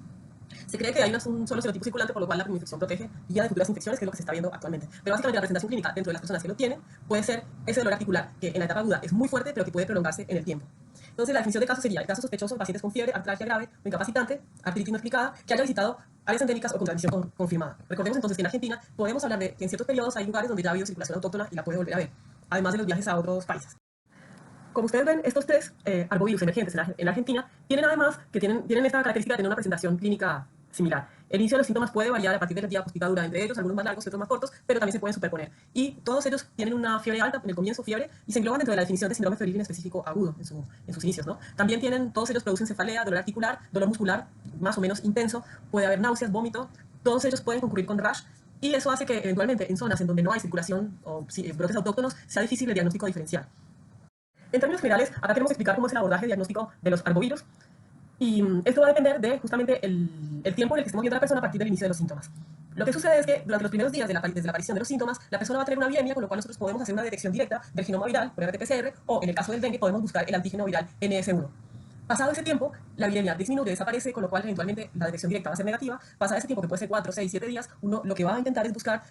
Se cree que hay un solo serotipo circulante, por lo cual la infección protege vía de futuras infecciones, que es lo que se está viendo actualmente. Pero básicamente la presentación clínica dentro de las personas que lo tienen puede ser ese dolor articular que en la etapa aguda es muy fuerte, pero que puede prolongarse en el tiempo. Entonces, la definición de caso sería el caso sospechoso en pacientes con fiebre, artralgia grave o incapacitante, artritis no explicada, que haya visitado áreas endémicas o con transmisión confirmada. Recordemos entonces que en Argentina podemos hablar de que en ciertos periodos hay lugares donde ya ha habido circulación autóctona y la puede volver a ver, además de los viajes a otros países. Como ustedes ven, estos tres arbovirus emergentes en la Argentina tienen además tienen esta característica de tener una presentación clínica similar. El inicio de los síntomas puede variar a partir de la diapositiva dura entre ellos, algunos más largos, otros más cortos, pero también se pueden superponer. Y todos ellos tienen una fiebre alta en el comienzo, fiebre, y se engloban dentro de la definición de síndrome febril específico agudo en sus inicios, ¿no? También todos ellos producen cefalea, dolor articular, dolor muscular más o menos intenso, puede haber náuseas, vómito, todos ellos pueden concurrir con rash, y eso hace que eventualmente en zonas en donde no hay circulación o brotes autóctonos sea difícil el diagnóstico diferencial. En términos generales, acá queremos explicar cómo es el abordaje diagnóstico de los arbovirus. Y esto va a depender de justamente el tiempo en el que estemos viendo a la persona a partir del inicio de los síntomas. Lo que sucede es que durante los primeros días desde la aparición de los síntomas, la persona va a tener una viremia, con lo cual nosotros podemos hacer una detección directa del genoma viral por RT-PCR, o en el caso del dengue podemos buscar el antígeno viral NS1. Pasado ese tiempo, la viremia disminuye, desaparece, con lo cual eventualmente la detección directa va a ser negativa. Pasado ese tiempo, que puede ser 4, 6, 7 días, uno lo que va a intentar es buscar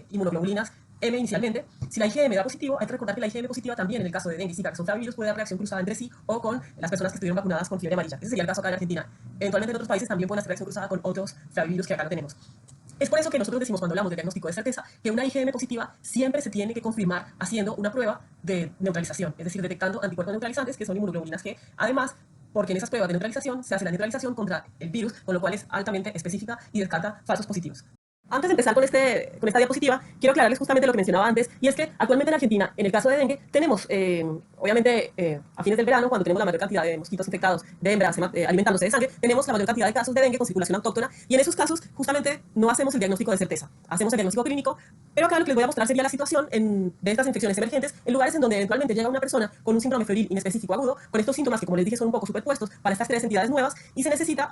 inmunoglobulinas M inicialmente. Si la IgM da positivo, hay que recordar que la IgM positiva también en el caso de dengue y Zika, que son flavivirus, puede dar reacción cruzada entre sí o con las personas que estuvieron vacunadas con fiebre amarilla. Ese sería el caso acá en Argentina. Eventualmente en otros países también pueden hacer reacción cruzada con otros flavivirus que acá no tenemos. Es por eso que nosotros decimos, cuando hablamos de diagnóstico de certeza, que una IgM positiva siempre se tiene que confirmar haciendo una prueba de neutralización, es decir, detectando anticuerpos neutralizantes, que son inmunoglobulinas G. Además, porque en esas pruebas de neutralización se hace la neutralización contra el virus, con lo cual es altamente específica y descarta falsos positivos. Antes de empezar con esta diapositiva, quiero aclararles justamente lo que mencionaba antes, y es que actualmente en Argentina, en el caso de dengue, tenemos, obviamente, a fines del verano, cuando tenemos la mayor cantidad de mosquitos infectados de hembras alimentándose de sangre, tenemos la mayor cantidad de casos de dengue con circulación autóctona, y en esos casos, justamente, no hacemos el diagnóstico de certeza, hacemos el diagnóstico clínico, pero acá lo que les voy a mostrar sería la situación de estas infecciones emergentes en lugares en donde eventualmente llega una persona con un síndrome febril inespecífico agudo, con estos síntomas que, como les dije, son un poco superpuestos para estas tres entidades nuevas, y se necesita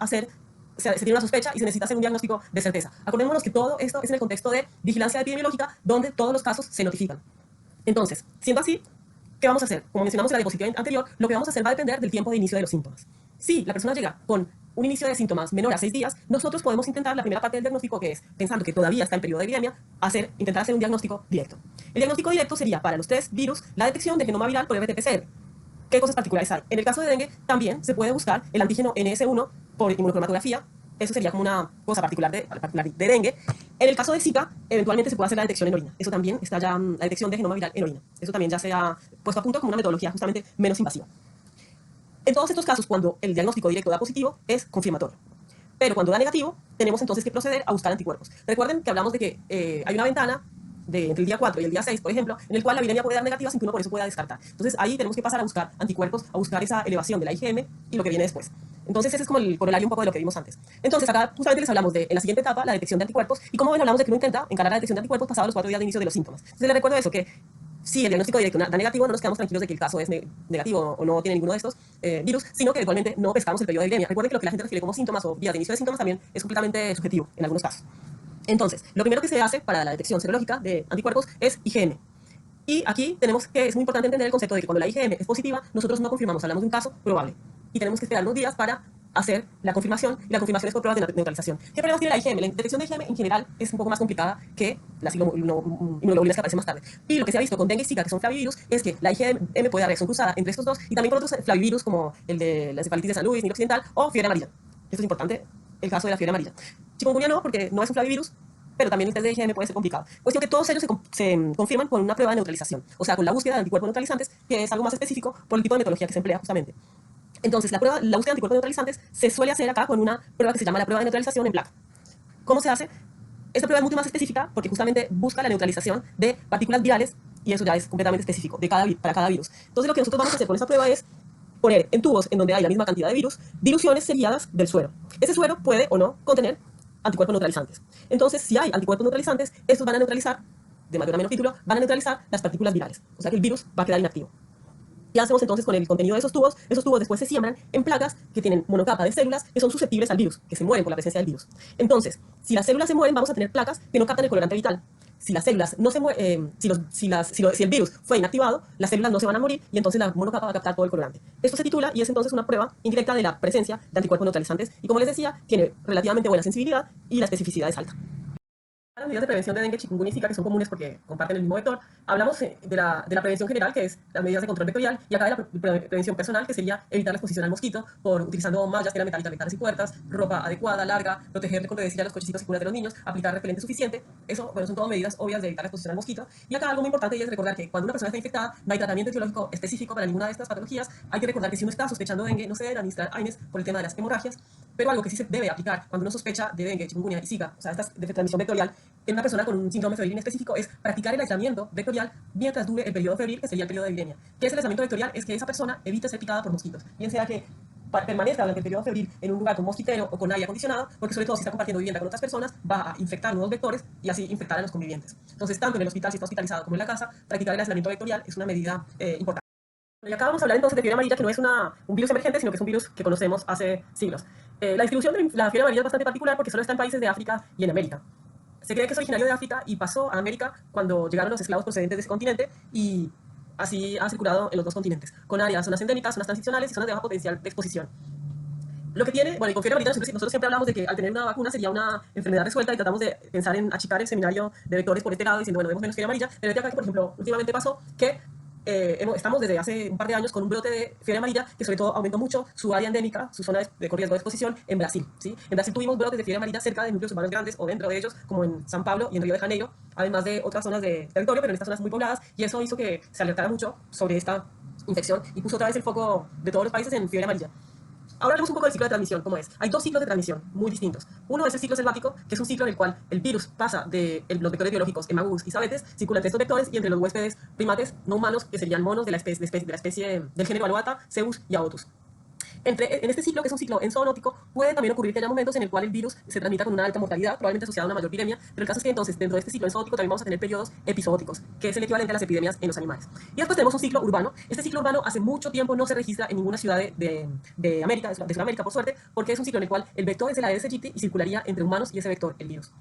se tiene una sospecha y se necesita hacer un diagnóstico de certeza. Acordémonos que todo esto es en el contexto de vigilancia epidemiológica, donde todos los casos se notifican. Entonces, siendo así, ¿qué vamos a hacer? Como mencionamos en la diapositiva anterior, lo que vamos a hacer va a depender del tiempo de inicio de los síntomas. Si la persona llega con un inicio de síntomas menor a 6 días, nosotros podemos intentar la primera parte del diagnóstico, que es, pensando que todavía está en periodo de epidemia, intentar hacer un diagnóstico directo. El diagnóstico directo sería, para los 3 virus, la detección de genoma viral por RT-PCR. ¿Qué cosas particulares hay? En el caso de dengue, también se puede buscar el antígeno NS1 por inmunocromatografía. Eso sería como una cosa particular de dengue. En el caso de Zika, eventualmente se puede hacer la detección en orina. Eso también está ya, la detección de genoma viral en orina. Eso también ya se ha puesto a punto como una metodología justamente menos invasiva. En todos estos casos, cuando el diagnóstico directo da positivo, es confirmatorio. Pero cuando da negativo, tenemos entonces que proceder a buscar anticuerpos. Recuerden que hablamos de que hay una ventana entre el día 4 y el día 6, por ejemplo, en el cual la viremia puede dar negativa sin que uno por eso pueda descartar. Entonces ahí tenemos que pasar a buscar anticuerpos, a buscar esa elevación de la IgM y lo que viene después. Entonces ese es como el corolario un poco de lo que vimos antes. Entonces acá justamente les hablamos de, en la siguiente etapa, la detección de anticuerpos, y como ven hablamos de que uno intenta encarar la detección de anticuerpos pasados los 4 días de inicio de los síntomas. Entonces les recuerdo eso, que si el diagnóstico directo da negativo, no nos quedamos tranquilos de que el caso es negativo o no tiene ninguno de estos virus, sino que eventualmente no pescamos el periodo de viremia. Recuerden que lo que la gente refiere como síntomas o días de inicio de síntomas también es completamente subjetivo en algunos casos. Entonces, lo primero que se hace para la detección serológica de anticuerpos es IgM. Y aquí tenemos que, es muy importante entender el concepto de que cuando la IgM es positiva, nosotros no confirmamos, hablamos de un caso probable. Y tenemos que esperar unos días para hacer la confirmación, y la confirmación es por pruebas de neutralización. ¿Qué problemas tiene la IgM? La detección de IgM en general es un poco más complicada que las inmunoglobulinas que aparecen más tarde. Y lo que se ha visto con dengue y zika, que son flavivirus, es que la IgM puede dar reacción cruzada entre estos dos y también con otros flavivirus como el de la encefalitis de San Luis, Nilo Occidental o fiebre amarilla. Esto es importante, el caso de la fiebre amarilla. Chikungunya no, porque no es un flavivirus, pero también el test de IgM puede ser complicado. Cuestión que todos ellos se confirman con una prueba de neutralización, o sea, con la búsqueda de anticuerpos neutralizantes, que es algo más específico por el tipo de metodología que se emplea justamente. Entonces, la búsqueda de anticuerpos neutralizantes se suele hacer acá con una prueba que se llama la prueba de neutralización en placa. ¿Cómo se hace? Esta prueba es mucho más específica porque justamente busca la neutralización de partículas virales y eso ya es completamente específico para cada virus. Entonces, lo que nosotros vamos a hacer con esta prueba es poner en tubos en donde hay la misma cantidad de virus, diluciones seriadas del suero. Ese suero puede o no contener anticuerpos neutralizantes. Entonces, si hay anticuerpos neutralizantes, estos van a neutralizar, de mayor a menor título, van a neutralizar las partículas virales. O sea que el virus va a quedar inactivo. ¿Qué hacemos entonces con el contenido de esos tubos? Esos tubos después se siembran en placas que tienen monocapa de células que son susceptibles al virus, que se mueren por la presencia del virus. Entonces, si las células se mueren, vamos a tener placas que no captan el colorante vital. Si las células no se mueren, si el virus fue inactivado, las células no se van a morir y entonces la monocapa va a captar todo el colorante. Esto se titula y es entonces una prueba indirecta de la presencia de anticuerpos neutralizantes y como les decía, tiene relativamente buena sensibilidad y la especificidad es alta. Las medidas de prevención de dengue, chikungunya y zika, que son comunes porque comparten el mismo vector, hablamos de la prevención general, que es las medidas de control vectorial, y acá de la prevención personal, que sería evitar la exposición al mosquito por utilizando mallas, tela metálica, ventanas y puertas, ropa adecuada, larga, proteger, como decía, los cochecitos y cunas de los niños, aplicar repelente suficiente. Eso, bueno, son todas medidas obvias de evitar la exposición al mosquito. Y acá algo muy importante y es recordar que cuando una persona está infectada, no hay tratamiento etiológico específico para ninguna de estas patologías. Hay que recordar que si uno está sospechando dengue, no se deben administrar AINES por el tema de las hemorragias, pero algo que sí se debe aplicar cuando uno sospecha de dengue, chikungunya y zika, o sea, estas de transmisión vectorial, en una persona con un síndrome febril en específico, es practicar el aislamiento vectorial mientras dure el periodo febril, que sería el periodo de viremia. ¿Qué es el aislamiento vectorial? Es que esa persona evite ser picada por mosquitos, bien sea que permanezca durante el periodo febril en un lugar con mosquitero o con aire acondicionado, porque sobre todo si está compartiendo vivienda con otras personas, va a infectar nuevos vectores y así infectar a los convivientes. Entonces, tanto en el hospital, si está hospitalizado, como en la casa, practicar el aislamiento vectorial es una medida importante. Y acá vamos a hablar entonces de fiebre amarilla, que no es un virus emergente, sino que es un virus que conocemos hace siglos. La distribución de la fiebre amarilla es bastante particular porque solo está en países de África y en América. Se cree que es originario de África y pasó a América cuando llegaron los esclavos procedentes de ese continente y así ha circulado en los dos continentes, con áreas, zonas endémicas, zonas transicionales y zonas de bajo potencial de exposición. Lo que tiene, bueno, y con fiebre amarilla nosotros siempre hablamos de que al tener una vacuna sería una enfermedad resuelta y tratamos de pensar en achicar el seminario de vectores por este lado diciendo, bueno, vemos menos fiebre amarilla, pero acá, por ejemplo, últimamente pasó que estamos desde hace un par de años con un brote de fiebre amarilla que sobre todo aumentó mucho su área endémica, su zona de riesgo de exposición en Brasil, ¿sí? En Brasil tuvimos brotes de fiebre amarilla cerca de núcleos urbanos grandes o dentro de ellos, como en San Pablo y en Río de Janeiro, además de otras zonas de territorio, pero en estas zonas muy pobladas, y eso hizo que se alertara mucho sobre esta infección y puso otra vez el foco de todos los países en fiebre amarilla. Ahora hablemos un poco del ciclo de transmisión, ¿cómo es? Hay dos ciclos de transmisión muy distintos. Uno es el ciclo selvático, que es un ciclo en el cual el virus pasa de los vectores biológicos emagus y sabetes, circula entre estos vectores y entre los huéspedes primates no humanos, que serían monos de la especie del género Alouatta, Zeus y Aotus. En este ciclo, que es un ciclo enzoonótico, puede también ocurrir que haya momentos en el cual el virus se transmita con una alta mortalidad, probablemente asociada a una mayor epidemia, pero el caso es que entonces dentro de este ciclo enzootótico también vamos a tener periodos epizooticos, que es el equivalente a las epidemias en los animales. Y después tenemos un ciclo urbano. Este ciclo urbano hace mucho tiempo no se registra en ninguna ciudad de América, de Sudamérica, por suerte, porque es un ciclo en el cual el vector es el Aedes aegypti y circularía entre humanos y ese vector, el virus.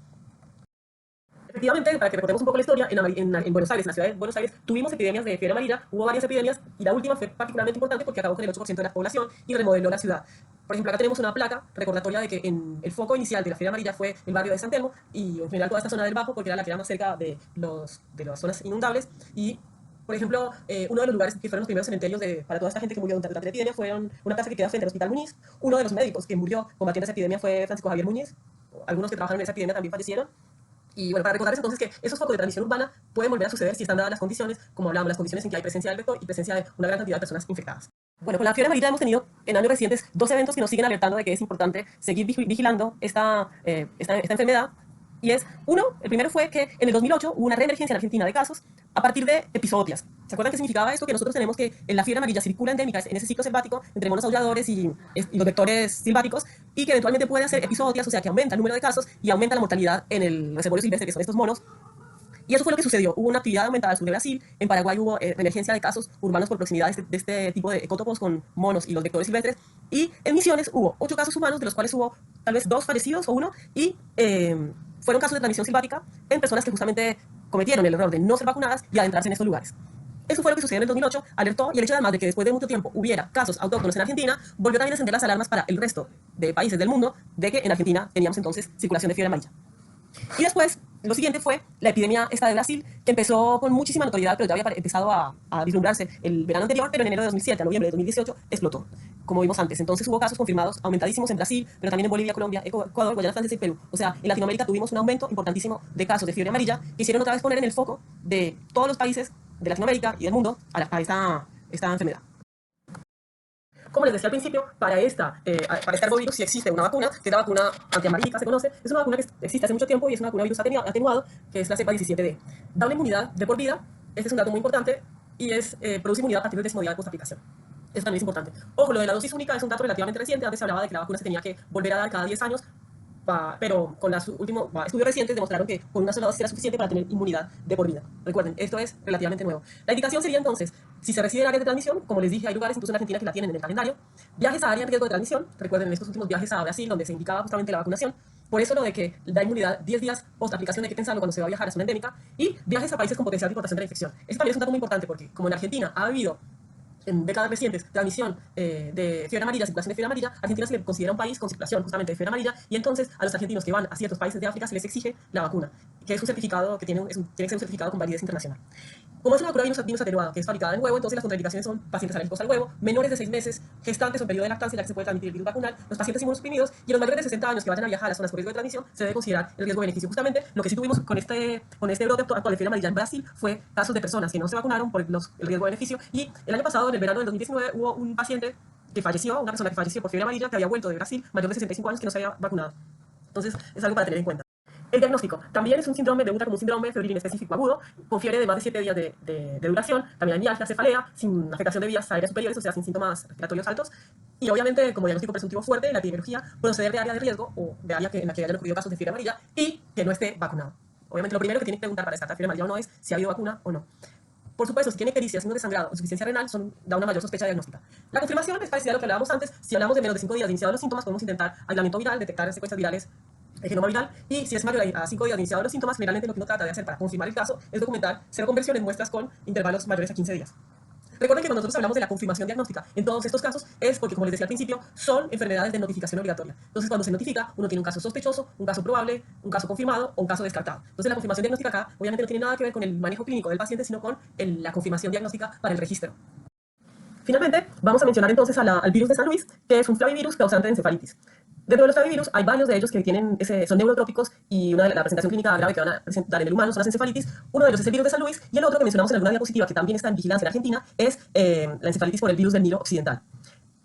Efectivamente, para que recordemos un poco la historia, en Buenos Aires, en la ciudad de Buenos Aires, tuvimos epidemias de fiebre amarilla, hubo varias epidemias y la última fue particularmente importante porque acabó con el 8% de la población y remodeló la ciudad. Por ejemplo, acá tenemos una placa recordatoria de que el foco inicial de la fiebre amarilla fue el barrio de San Telmo y en general toda esta zona del Bajo porque era la que era más cerca de las zonas inundables y por ejemplo, uno de los lugares que fueron los primeros cementerios para toda esta gente que murió durante la epidemia fueron una casa que queda frente al Hospital Muñiz. Uno de los médicos que murió combatiendo esa epidemia fue Francisco Javier Muñiz. Algunos que trabajaron en esa epidemia también fallecieron. Y bueno, para recordarles entonces que esos focos de transmisión urbana pueden volver a suceder si están dadas las condiciones, como hablábamos, las condiciones en que hay presencia del vector y presencia de una gran cantidad de personas infectadas. Bueno, con la fiebre amarilla hemos tenido en años recientes dos eventos que nos siguen alertando de que es importante seguir vigilando esta enfermedad Y es, uno, el primero fue que en el 2008 hubo una reemergencia en Argentina de casos a partir de episodias. ¿Se acuerdan qué significaba esto? Que nosotros tenemos que la fiebre amarilla circula endémica en ese ciclo selvático entre monos aulladores y los vectores silváticos y que eventualmente puede hacer episodias, o sea que aumenta el número de casos y aumenta la mortalidad en el reservorio silvestre, que son estos monos. Y eso fue lo que sucedió. Hubo una actividad aumentada al sur de Brasil. En Paraguay hubo emergencia de casos urbanos por proximidad de este tipo de ecótopos con monos y los vectores silvestres. Y en Misiones hubo 8 casos humanos, de los cuales hubo tal vez 2 fallecidos o 1. Y fueron casos de transmisión silvática en personas que justamente cometieron el error de no ser vacunadas y adentrarse en estos lugares. Eso fue lo que sucedió en el 2008, alertó, y el hecho además de que después de mucho tiempo hubiera casos autóctonos en Argentina, volvió también a encender las alarmas para el resto de países del mundo de que en Argentina teníamos entonces circulación de fiebre amarilla. Y después, lo siguiente fue la epidemia esta de Brasil, que empezó con muchísima notoriedad, pero ya había empezado a vislumbrarse el verano anterior, pero en enero de 2007 a noviembre de 2018 explotó, como vimos antes. Entonces hubo casos confirmados aumentadísimos en Brasil, pero también en Bolivia, Colombia, Ecuador, Guayana Francesa y Perú. O sea, en Latinoamérica tuvimos un aumento importantísimo de casos de fiebre amarilla que hicieron otra vez poner en el foco de todos los países de Latinoamérica y del mundo a esta enfermedad. Como les decía al principio, para este arbovirus sí existe una vacuna, que es la vacuna antiamarilla, se conoce. Es una vacuna que existe hace mucho tiempo y es una vacuna virus atenuado, que es la cepa 17D. Da una inmunidad de por vida, este es un dato muy importante, y produce inmunidad a partir del décimo día de postaplicación. Eso también es importante. Ojo, lo de la dosis única es un dato relativamente reciente. Antes se hablaba de que la vacuna se tenía que volver a dar cada 10 años, pero con los últimos estudios recientes demostraron que con una sola dosis era suficiente para tener inmunidad de por vida. Recuerden, esto es relativamente nuevo. La indicación sería entonces, si se reside en áreas de transmisión, como les dije, hay lugares incluso en Argentina que la tienen en el calendario, viajes a áreas en riesgo de transmisión, recuerden estos últimos viajes a Brasil donde se indicaba justamente la vacunación, por eso lo de que da inmunidad 10 días post aplicación hay que pensarlo cuando se va a viajar a zona endémica, y viajes a países con potencial de importación de la infección. Esto también es un dato muy importante porque como en Argentina ha habido en décadas recientes, transmisión de fiebre amarilla, circulación de fiebre amarilla, Argentina se le considera un país con circulación justamente de fiebre amarilla, y entonces a los argentinos que van a ciertos países de África se les exige la vacuna, que es un certificado que tiene que ser un certificado con validez internacional. Como es una vacuna virus atenuado, que es fabricada en huevo, entonces las contraindicaciones son pacientes alérgicos al huevo, menores de 6 meses, gestantes o periodo de lactancia en la que se puede transmitir el virus vacunal, los pacientes inmunosuprimidos y los mayores de 60 años que vayan a viajar a las zonas con riesgo de transmisión, se debe considerar el riesgo-beneficio. Justamente lo que sí tuvimos con este brote actual de fiebre amarilla en Brasil fue casos de personas que no se vacunaron por el riesgo-beneficio, y el año pasado, en el verano del 2019, hubo un paciente que falleció, una persona que falleció por fiebre amarilla, que había vuelto de Brasil, mayor de 65 años, que no se había vacunado. Entonces es algo para tener en cuenta. El diagnóstico también es un síndrome, debuta como un síndrome febril inespecífico agudo, con fiebre de más de 7 días de duración, también hay mialgia, cefalea, sin afectación de vías aéreas superiores, o sea, sin síntomas respiratorios altos, y obviamente como diagnóstico presuntivo fuerte, la epidemiología, proceder de área de riesgo o de área en la que hayan ocurrido casos de fiebre amarilla y que no esté vacunado. Obviamente lo primero que tiene que preguntar para descartar fiebre amarilla o no es si ha habido vacuna o no. Por supuesto, si tiene ictericia, signos de sangrado o insuficiencia renal, da una mayor sospecha diagnóstica. La confirmación es parecida a lo que hablábamos antes. Si hablamos de menos de 5 días de iniciados los síntomas, podemos intentar aislamiento viral, detectar secuencias virales de genoma viral, y si es mayor a 5 días de iniciados los síntomas, generalmente lo que uno trata de hacer para confirmar el caso es documentar seroconversión en muestras con intervalos mayores a 15 días. Recuerden que cuando nosotros hablamos de la confirmación diagnóstica, en todos estos casos es porque, como les decía al principio, son enfermedades de notificación obligatoria. Entonces, cuando se notifica, uno tiene un caso sospechoso, un caso probable, un caso confirmado o un caso descartado. Entonces, la confirmación diagnóstica acá obviamente no tiene nada que ver con el manejo clínico del paciente, sino con la confirmación diagnóstica para el registro. Finalmente, vamos a mencionar entonces al virus de San Luis, que es un flavivirus causante de encefalitis. Dentro de los flavivirus hay varios de ellos que son neurotrópicos, y la presentación clínica grave que van a presentar en el humano son las encefalitis. Uno de ellos es el virus de San Luis, y el otro que mencionamos en alguna diapositiva, que también está en vigilancia en Argentina, es la encefalitis por el virus del Nilo occidental.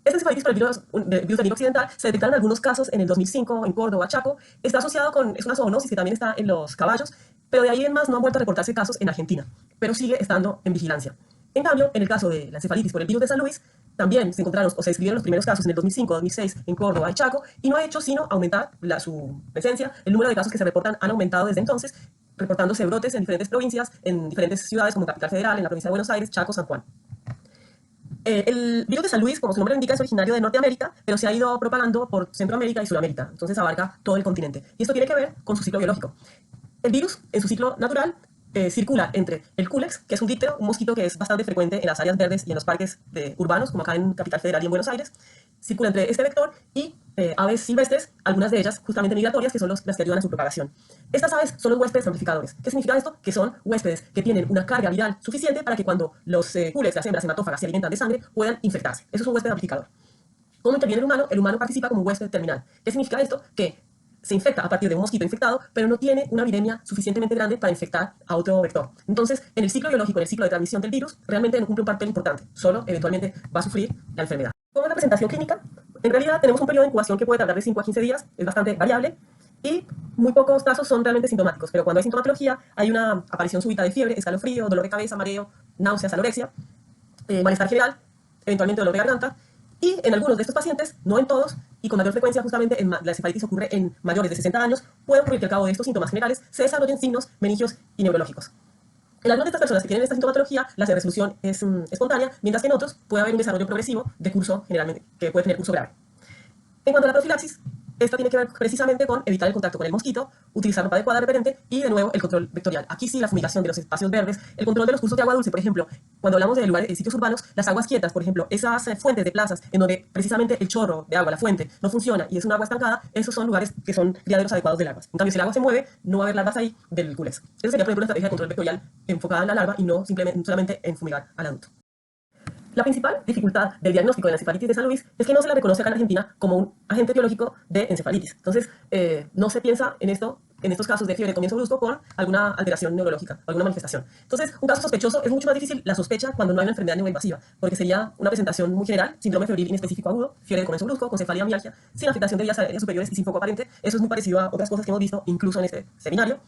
Esta encefalitis por el virus del Nilo occidental se detectaron algunos casos en el 2005 en Córdoba, Chaco. Está asociado es una zoonosis que también está en los caballos, pero de ahí en más no han vuelto a reportarse casos en Argentina, pero sigue estando en vigilancia. En cambio, en el caso de la encefalitis por el virus de San Luis, también se encontraron o se describieron los primeros casos en el 2005-2006 en Córdoba y Chaco, y no ha hecho sino aumentar su presencia. El número de casos que se reportan han aumentado desde entonces, reportándose brotes en diferentes provincias, en diferentes ciudades como Capital Federal, en la provincia de Buenos Aires, Chaco, San Juan. El virus de San Luis, como su nombre indica, es originario de Norteamérica, pero se ha ido propagando por Centroamérica y Sudamérica, entonces abarca todo el continente. Y esto tiene que ver con su ciclo biológico. El virus, en su ciclo natural, circula entre el Culex, que es un díptero, un mosquito que es bastante frecuente en las áreas verdes y en los parques urbanos, como acá en Capital Federal y en Buenos Aires. Circula entre este vector y aves silvestres, algunas de ellas justamente migratorias, que son las que ayudan a su propagación. Estas aves son los huéspedes amplificadores. ¿Qué significa esto? Que son huéspedes que tienen una carga viral suficiente para que cuando los Culex, las hembras hematófagas, se alimentan de sangre, puedan infectarse. Eso es un huésped amplificador. ¿Cómo interviene el humano participa como un huésped terminal. ¿Qué significa esto? Que se infecta a partir de un mosquito infectado, pero no tiene una viremia suficientemente grande para infectar a otro vector. Entonces, en el ciclo biológico, en el ciclo de transmisión del virus, realmente no cumple un papel importante, solo eventualmente va a sufrir la enfermedad. ¿Cómo es la presentación clínica? En realidad tenemos un periodo de incubación que puede tardar de 5 a 15 días, es bastante variable, y muy pocos casos son realmente sintomáticos, pero cuando hay sintomatología hay una aparición súbita de fiebre, escalofrío, dolor de cabeza, mareo, náuseas, anorexia, malestar general, eventualmente dolor de garganta, y en algunos de estos pacientes, no en todos, y con mayor frecuencia justamente la encefalitis ocurre en mayores de 60 años, puede ocurrir que al cabo de estos síntomas generales se desarrollen signos meningios y neurológicos. En algunas de estas personas que tienen esta sintomatología, la resolución es espontánea, mientras que en otros puede haber un desarrollo progresivo de curso generalmente, que puede tener curso grave. En cuanto a la profilaxis, esta tiene que ver precisamente con evitar el contacto con el mosquito, utilizar ropa adecuada repelente y, de nuevo, el control vectorial. Aquí sí, la fumigación de los espacios verdes, el control de los cursos de agua dulce, por ejemplo, cuando hablamos de lugares, de sitios urbanos, las aguas quietas, por ejemplo, esas fuentes de plazas en donde precisamente el chorro de agua, la fuente, no funciona y es un agua estancada, esos son lugares que son criaderos adecuados de larvas. En cambio, si el agua se mueve, no va a haber larvas ahí del culex. Esa sería, por ejemplo, una estrategia de control vectorial enfocada en la larva y no solamente en fumigar al adulto. La principal dificultad del diagnóstico de la encefalitis de San Luis es que no se la reconoce acá en Argentina como un agente biológico de encefalitis. Entonces, no se piensa en estos casos de fiebre de comienzo brusco con alguna alteración neurológica o alguna manifestación. Entonces, un caso sospechoso es mucho más difícil la sospecha cuando no hay una enfermedad neuroinvasiva, porque sería una presentación muy general, síndrome febril inespecífico agudo, fiebre de comienzo brusco, con cefalea mialgia, sin afectación de vías aéreas superiores y sin foco aparente. Eso es muy parecido a otras cosas que hemos visto, incluso en este seminario.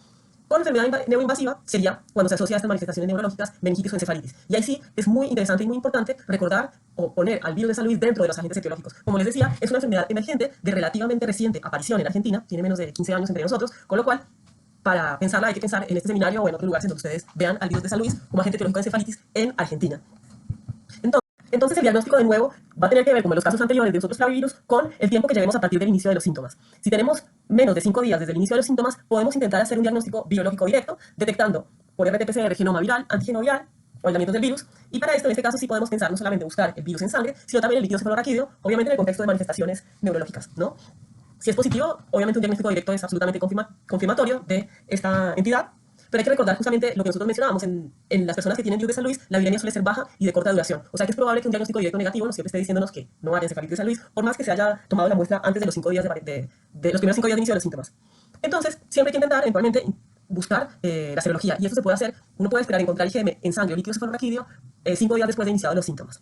Con enfermedad neuroinvasiva sería cuando se asocia a estas manifestaciones neurológicas, meningitis o encefalitis. Y ahí sí es muy interesante y muy importante recordar o poner al virus de San Luis dentro de los agentes etiológicos. Como les decía, es una enfermedad emergente de relativamente reciente aparición en Argentina, tiene menos de 15 años entre nosotros, con lo cual, para pensarla hay que pensar en este seminario o en otros lugares en donde ustedes vean al virus de San Luis como agente etiológico de encefalitis en Argentina. Entonces el diagnóstico de nuevo va a tener que ver, como en los casos anteriores de los otros flavivirus, con el tiempo que llevemos a partir del inicio de los síntomas. Si tenemos menos de 5 días desde el inicio de los síntomas, podemos intentar hacer un diagnóstico biológico directo, detectando por RT-PCR genoma viral, antígeno viral o aislamientos del virus. Y para esto, en este caso, sí podemos pensar no solamente buscar el virus en sangre, sino también el líquido cefalorraquídeo, obviamente en el contexto de manifestaciones neurológicas, ¿no? Si es positivo, obviamente un diagnóstico directo es absolutamente confirmatorio de esta entidad. Pero hay que recordar justamente lo que nosotros mencionábamos, en las personas que tienen virus de San Luis, la viremia suele ser baja y de corta duración. O sea que es probable que un diagnóstico directo negativo nos siempre esté diciéndonos que no hay encefalitis de San Luis, por más que se haya tomado la muestra antes de los 5 días de los primeros 5 días de inicio de los síntomas. Entonces, siempre hay que intentar eventualmente buscar la serología. Y esto se puede hacer, uno puede esperar encontrar IgM en sangre o líquido cefalorraquídeo 5 días después de iniciados los síntomas.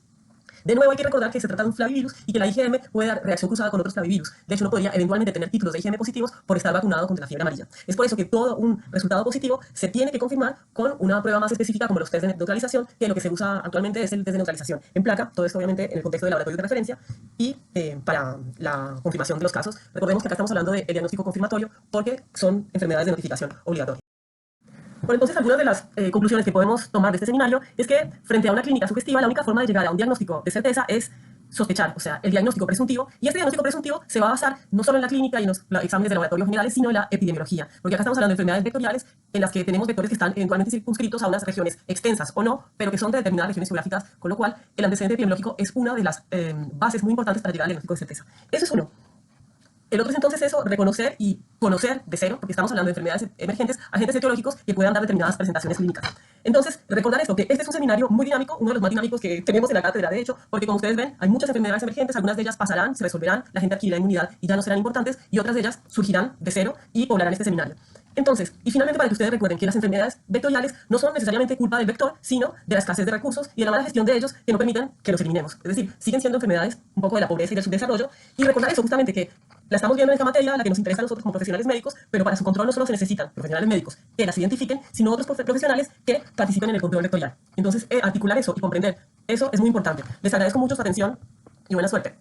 De nuevo, hay que recordar que se trata de un flavivirus y que la IgM puede dar reacción cruzada con otros flavivirus. De hecho, uno podría eventualmente tener títulos de IgM positivos por estar vacunado contra la fiebre amarilla. Es por eso que todo un resultado positivo se tiene que confirmar con una prueba más específica como los test de neutralización, que lo que se usa actualmente es el test de neutralización en placa, todo esto obviamente en el contexto de laboratorios de referencia, y para la confirmación de los casos. Recordemos que acá estamos hablando de diagnóstico confirmatorio porque son enfermedades de notificación obligatoria. Bueno, entonces, algunas de las conclusiones que podemos tomar de este seminario es que, frente a una clínica sugestiva, la única forma de llegar a un diagnóstico de certeza es sospechar, o sea, el diagnóstico presuntivo. Y este diagnóstico presuntivo se va a basar no solo en la clínica y en los exámenes de laboratorio generales, sino en la epidemiología. Porque acá estamos hablando de enfermedades vectoriales en las que tenemos vectores que están eventualmente circunscritos a unas regiones extensas o no, pero que son de determinadas regiones geográficas, con lo cual el antecedente epidemiológico es una de las bases muy importantes para llegar al diagnóstico de certeza. Eso es uno. El otro es entonces eso, reconocer y conocer de cero, porque estamos hablando de enfermedades emergentes, agentes etiológicos que puedan dar determinadas presentaciones clínicas. Entonces, recordar esto, que este es un seminario muy dinámico, uno de los más dinámicos que tenemos en la cátedra, de hecho, porque como ustedes ven, hay muchas enfermedades emergentes, algunas de ellas pasarán, se resolverán, la gente adquirirá inmunidad y ya no serán importantes, y otras de ellas surgirán de cero y poblarán este seminario. Entonces, y finalmente para que ustedes recuerden que las enfermedades vectoriales no son necesariamente culpa del vector, sino de la escasez de recursos y de la mala gestión de ellos que no permiten que los eliminemos. Es decir, siguen siendo enfermedades un poco de la pobreza y del subdesarrollo, y recordar eso justamente, que la estamos viendo en esta materia, la que nos interesa a nosotros como profesionales médicos, pero para su control no solo se necesitan profesionales médicos que las identifiquen, sino otros profesionales que participen en el control vectorial. Entonces, articular eso y comprender eso es muy importante. Les agradezco mucho su atención y buena suerte.